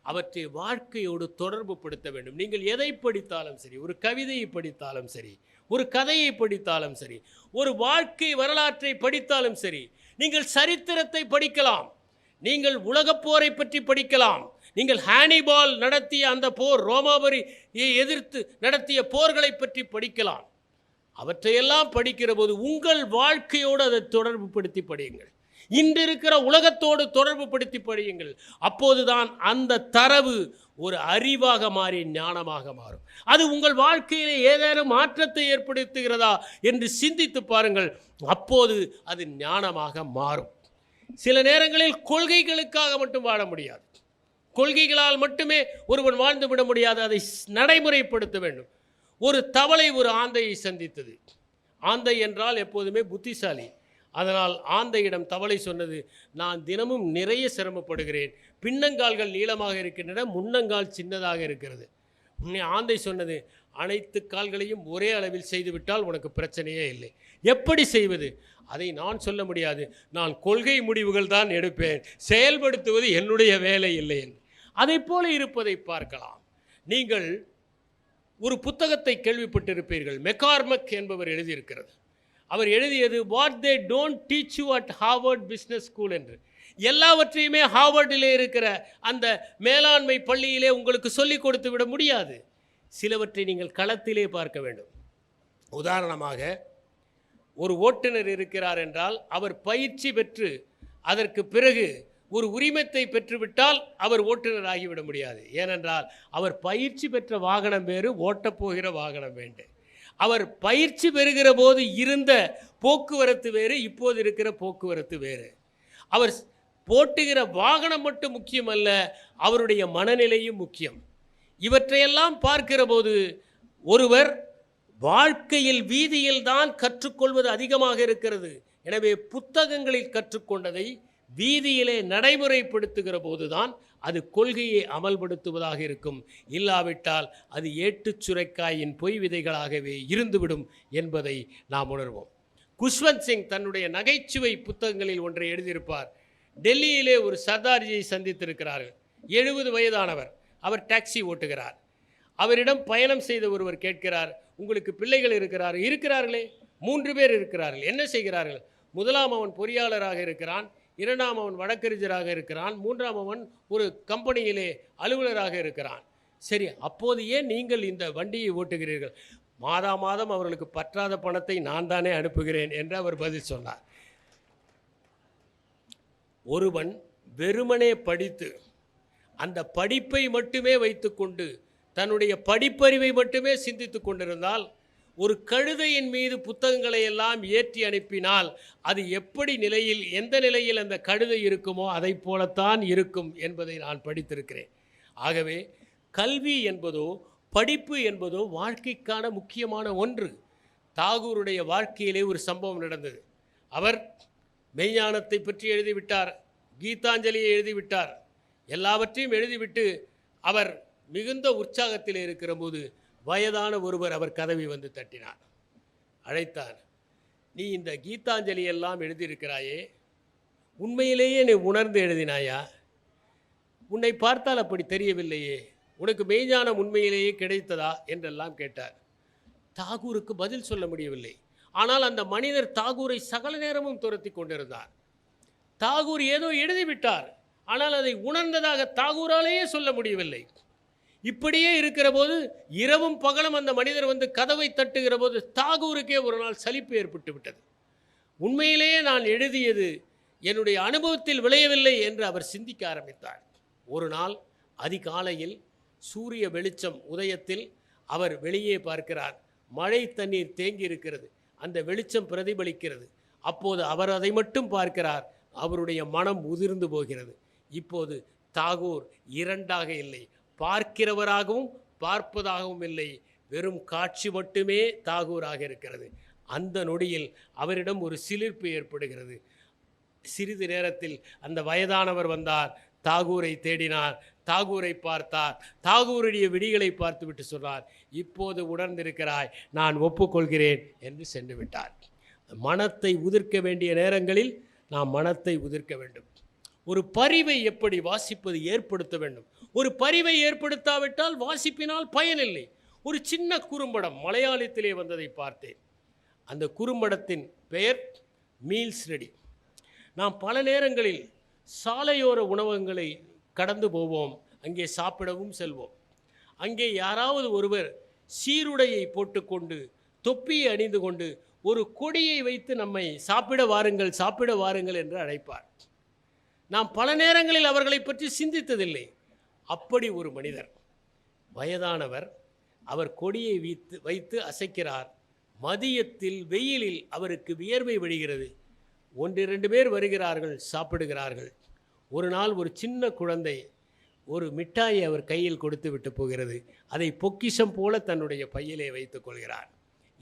அவற்றை வாழ்க்கையோடு தொடர்பு படுத்த வேண்டும். நீங்கள் எதை படித்தாலும் சரி, ஒரு கவிதையை படித்தாலும் சரி, ஒரு கதையை படித்தாலும் சரி, ஒரு வாழ்க்கை வரலாற்றை படித்தாலும் சரி, நீங்கள் சரித்திரத்தை படிக்கலாம், நீங்கள் உலகப் போரை பற்றி படிக்கலாம், நீங்கள் ஹானிபால் நடத்திய அந்த போர், ரோமாபுரியை எதிர்த்து நடத்திய போர்களை பற்றி படிக்கலாம். அவற்றையெல்லாம் படிக்கிற போது உங்கள் வாழ்க்கையோடு அதை தொடர்பு படுத்தி படியுங்கள். இன்று இருக்கிற உலகத்தோடு தொடர்பு படுத்தி படியுங்கள். அப்போதுதான் அந்த தரவு ஒரு அறிவாக மாறி ஞானமாக மாறும். அது உங்கள் வாழ்க்கையிலே ஏதேனும் மாற்றத்தை ஏற்படுத்துகிறதா என்று சிந்தித்து பாருங்கள். அப்போது அது ஞானமாக மாறும். சில நேரங்களில் கொள்கைகளுக்காக மட்டும் வாழ முடியாது. கொள்கைகளால் மட்டுமே ஒருவன் வாழ்ந்து விட முடியாது. அதை நடைமுறைப்படுத்த வேண்டும். ஒரு தவளை ஒரு ஆந்தையை சந்தித்தது. ஆந்தை என்றால் எப்போதுமே புத்திசாலி. அதனால் ஆந்தையிடம் தவளை சொன்னது, நான் தினமும் நிறைய சிரமப்படுகிறேன், பின்னங்கால்கள் நீளமாக இருக்கின்றன, முன்னங்கால் சின்னதாக இருக்கிறது. ஆந்தை சொன்னது, அனைத்து கால்களையும் ஒரே அளவில் செய்துவிட்டால் உனக்கு பிரச்சனையே இல்லை. எப்படி செய்வது? அதை நான் சொல்ல முடியாது, நான் கொள்கை முடிவுகள் தான் எடுப்பேன், செயல்படுத்துவது என்னுடைய வேலை இல்லை என்று. அதை போல இருப்பதை பார்க்கலாம். நீங்கள் ஒரு புத்தகத்தை கேள்விப்பட்டிருப்பீர்கள், மெக்கார்மக் என்பவர் எழுதியிருக்கிறது. அவர் எழுதியது what they don't teach you at Harvard business school என்று. எல்லாவற்றையுமே ஹார்வர்டிலே இருக்கிற அந்த மேலாண்மை பள்ளியிலே உங்களுக்கு சொல்லிக் கொடுத்து விட முடியாது. சிலவற்றை நீங்கள் களத்திலே பார்க்க வேண்டும். உதாரணமாக, ஒரு ஓட்டுநர் இருக்கிறார் என்றால் அவர் பயிற்சி பெற்று அதற்கு பிறகு ஒரு உரிமத்தை பெற்றுவிட்டால் அவர் ஓட்டுநர் ஆகிவிட முடியாது. ஏனென்றால் அவர் பயிற்சி பெற்ற வாகனம் வேறு, ஓட்டப்போகிற வாகனம் வேண்டு. அவர் பயிற்சி பெறுகிற போது இருந்த போக்குவரத்து வேறு, இப்போது இருக்கிற போக்குவரத்து வேறு. அவர் போட்டுகிற வாகனம் மட்டும் முக்கியமல்ல, அவருடைய மனநிலையும் முக்கியம். இவற்றையெல்லாம் பார்க்கிற போது ஒருவர் வாழ்க்கையில் வீதியில் தான் கற்றுக்கொள்வது அதிகமாக இருக்கிறது. எனவே புத்தகங்களில் கற்றுக்கொண்டதை வீதியிலே நடைமுறைப்படுத்துகிற போதுதான் அது கொள்கையை அமல்படுத்துவதாக இருக்கும். இல்லாவிட்டால் அது ஏட்டுச் சுரைக்காயின் பொய் விதைகளாகவே இருந்துவிடும் என்பதை நாம் உணர்வோம். குஷ்வந்த் சிங் தன்னுடைய நகைச்சுவை புத்தகங்களில் ஒன்றை எழுதியிருப்பார். டெல்லியிலே ஒரு சர்தார்ஜியை சந்தித்திருக்கிறார்கள். 70 வயதானவர். அவர் டாக்ஸி ஓட்டுகிறார். அவரிடம் பயணம் செய்த ஒருவர் கேட்கிறார், உங்களுக்கு பிள்ளைகள் இருக்கிறார்களே? 3 பேர் இருக்கிறார்கள். என்ன செய்கிறார்கள்? முதலாம் அவன் பொறியாளராக இருக்கிறான், 2ஆம் அவன் வழக்கறிஞராக இருக்கிறான், 3ஆம் அவன் ஒரு கம்பெனியிலே அலுவலராக இருக்கிறான். சரி, அப்போது ஏன் நீங்கள் இந்த வண்டியை ஓட்டுகிறீர்கள்? மாதம் அவர்களுக்கு பற்றாத பணத்தை நான் தானே அனுப்புகிறேன் என்று அவர் பதில் சொன்னார். ஒருவன் வெறுமனே படித்து அந்த படிப்பை மட்டுமே வைத்துக்கொண்டு தன்னுடைய படிப்பறிவை மட்டுமே சிந்தித்து கொண்டிருந்தால், ஒரு கழுதையின் மீது புத்தகங்களை எல்லாம் ஏற்றி அனுப்பினால் அது எப்படி நிலையில், எந்த நிலையில் அந்த கழுதை இருக்குமோ அதை போலத்தான் இருக்கும் என்பதை நான் படித்திருக்கிறேன். ஆகவே கல்வி என்பதோ படிப்பு என்பதோ வாழ்க்கைக்கான முக்கியமான ஒன்று. தாகூருடைய வாழ்க்கையிலே ஒரு சம்பவம் நடந்தது. அவர் மெய்ஞானத்தை பற்றி எழுதிவிட்டார், கீதாஞ்சலியை எழுதிவிட்டார், எல்லாவற்றையும் எழுதிவிட்டு அவர் மிகுந்த உற்சாகத்தில் இருக்கிற போது வயதான ஒருவர் அவர் கதவை வந்து தட்டினார், அழைத்தார். நீ இந்த கீதாஞ்சலி எல்லாம் எழுதியிருக்கிறாயே, உண்மையிலேயே நீ உணர்ந்து எழுதினாயா? உன்னை பார்த்தால் அப்படி தெரியவில்லையே, உனக்கு மெய்ஞானம் உண்மையிலேயே கிடைத்ததா என்றெல்லாம் கேட்டார். தாகூருக்கு பதில் சொல்ல முடியவில்லை. ஆனால் அந்த மனிதர் தாகூரை சகல நேரமும் துரத்தி கொண்டிருந்தார். தாகூர் ஏதோ எழுதிவிட்டார், ஆனால் அதை உணர்ந்ததாக தாகூராலேயே சொல்ல முடியவில்லை. இப்படியே இருக்கிற போது இரவும் பகலும் அந்த மனிதர் வந்து கதவை தட்டுகிற போது தாகூருக்கே ஒரு நாள் சலிப்பு ஏற்பட்டு விட்டது. உண்மையிலேயே நான் எழுதியது என்னுடைய அனுபவத்தில் விளையவில்லை என்று அவர் சிந்திக்க ஆரம்பித்தார். ஒரு நாள் அதிகாலையில் சூரிய வெளிச்சம் உதயத்தில் அவர் வெளியே பார்க்கிறார். மழை தண்ணீர் தேங்கி இருக்கிறது, அந்த வெளிச்சம் பிரதிபலிக்கிறது. அப்போது அவர் அதை மட்டும் பார்க்கிறார். அவருடைய மனம் உதிர்ந்து போகிறது. இப்போது தாகூர் இரண்டாக இல்லை, பார்க்கிறவராகவும் பார்ப்பதாகவும் இல்லை, வெறும் காட்சி மட்டுமே தாகூராக இருக்கிறது. அந்த நொடியில் அவரிடம் ஒரு சிலிர்ப்பு ஏற்படுகிறது. சிறிது நேரத்தில் அந்த வயதானவர் வந்தார், தாகூரை தேடினார், தாகூரை பார்த்தார், தாகூருடைய விடிகளை பார்த்துவிட்டு சொன்னார், இப்போது உணர்ந்திருக்கிறாய், நான் ஒப்புக்கொள்கிறேன் என்று சென்று விட்டார். மனத்தை உதிர்க்க வேண்டிய நேரங்களில் நாம் மனத்தை உதிர்க்க வேண்டும். ஒரு பரிவை எப்படி வாசிப்பது ஏற்படுத்த வேண்டும். ஒரு பரிவை ஏற்படுத்தாவிட்டால் வாசிப்பினால் பயனில்லை. ஒரு சின்ன குறும்படம் மலையாளத்திலே வந்ததை பார்த்தேன். அந்த குறும்படத்தின் பெயர் மீல்ஸ் ரெடி. நாம் பல நேரங்களில் சாலையோர உணவகங்களை கடந்து போவோம், அங்கே சாப்பிடவும் செல்வோம். அங்கே யாராவது ஒருவர் சீருடையை போட்டுக்கொண்டு தொப்பியை அணிந்து கொண்டு ஒரு கொடியை வைத்து நம்மை சாப்பிட வாருங்கள் சாப்பிட வாருங்கள் என்று அழைப்பார். நாம் பல நேரங்களில் அவர்களை பற்றி சிந்தித்ததில்லை. அப்படி ஒரு மனிதர், வயதானவர், அவர் கொடியை வைத்து அசைக்கிறார். மதியத்தில் வெயிலில் அவருக்கு வியர்வை வழிகிறது. 1-2 பேர் வருகிறார்கள், சாப்பிடுகிறார்கள். ஒரு நாள் ஒரு சின்ன குழந்தை ஒரு மிட்டாயை அவர் கையில் கொடுத்து விட்டு போகிறது. அதை பொக்கிஷம் போல தன்னுடைய பையிலே வைத்துக் கொள்கிறார்.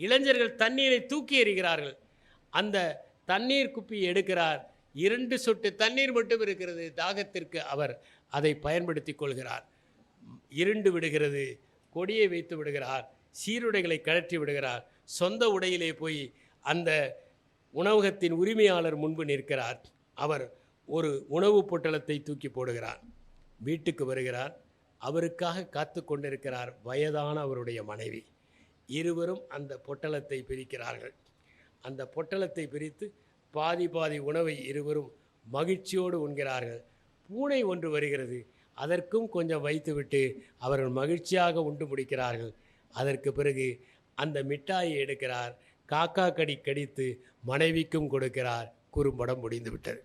இளைஞர்கள் தண்ணீரை தூக்கி எறிகிறார்கள். அந்த தண்ணீர் குப்பியை எடுக்கிறார். 2 சொட்டு தண்ணீர் மட்டும் இருக்கிறது. தாகத்திற்கு அவர் அதை பயன்படுத்தி கொள்கிறார். இருண்டு விடுகிறது. கொடியை வைத்து விடுகிறார். சீருடைகளை கழற்றி விடுகிறார். சொந்த உடையிலே போய் அந்த உணவகத்தின் உரிமையாளர் முன்பு நிற்கிறார். அவர் ஒரு உணவு பொட்டலத்தை தூக்கி போடுகிறார். வீட்டுக்கு வருகிறார். அவருக்காக காத்து கொண்டிருக்கிறார் வயதான அவருடைய மனைவி. இருவரும் அந்த பொட்டலத்தை பிரிக்கிறார்கள். அந்த பொட்டலத்தை பிரித்து பாதி பாதி உணவை இருவரும் மகிழ்ச்சியோடு உண்கிறார்கள். பூனை ஒன்று வருகிறது. அதற்கும் கொஞ்சம் வைத்துவிட்டு அவர்கள் மகிழ்ச்சியாக உண்டு முடிக்கிறார்கள். அதற்கு பிறகு அந்த மிட்டாயை எடுக்கிறார். காக்கா கடி கடித்து மனைவிக்கும் கொடுக்கிறார். குறும்படம் முடிந்துவிட்டது.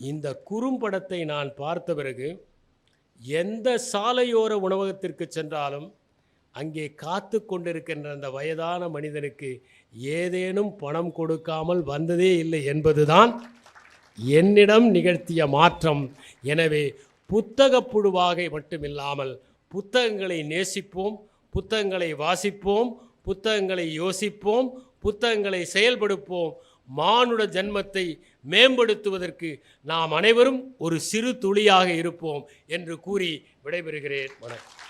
இந்த குறும்படத்தை நான் பார்த்த பிறகு எந்த சாலையோர உணவகத்திற்கு சென்றாலும் அங்கே காத்து கொண்டிருக்கின்ற அந்த வயதான மனிதனுக்கு ஏதேனும் பணம் கொடுக்காமல் வந்ததே இல்லை என்பதுதான் என்னிடம் நிகழ்த்திய மாற்றம். எனவே புத்தகப்புழுவாக மட்டுமில்லாமல் புத்தகங்களை நேசிப்போம், புத்தகங்களை வாசிப்போம், புத்தகங்களை யோசிப்போம், புத்தகங்களை செயல்படுப்போம். மானுட ஜன்மத்தை மேம்படுத்துவதற்கு நாம் அனைவரும் ஒரு சிறு துளியாக இருப்போம் என்று கூறி விடைபெறுகிறேன். வணக்கம்.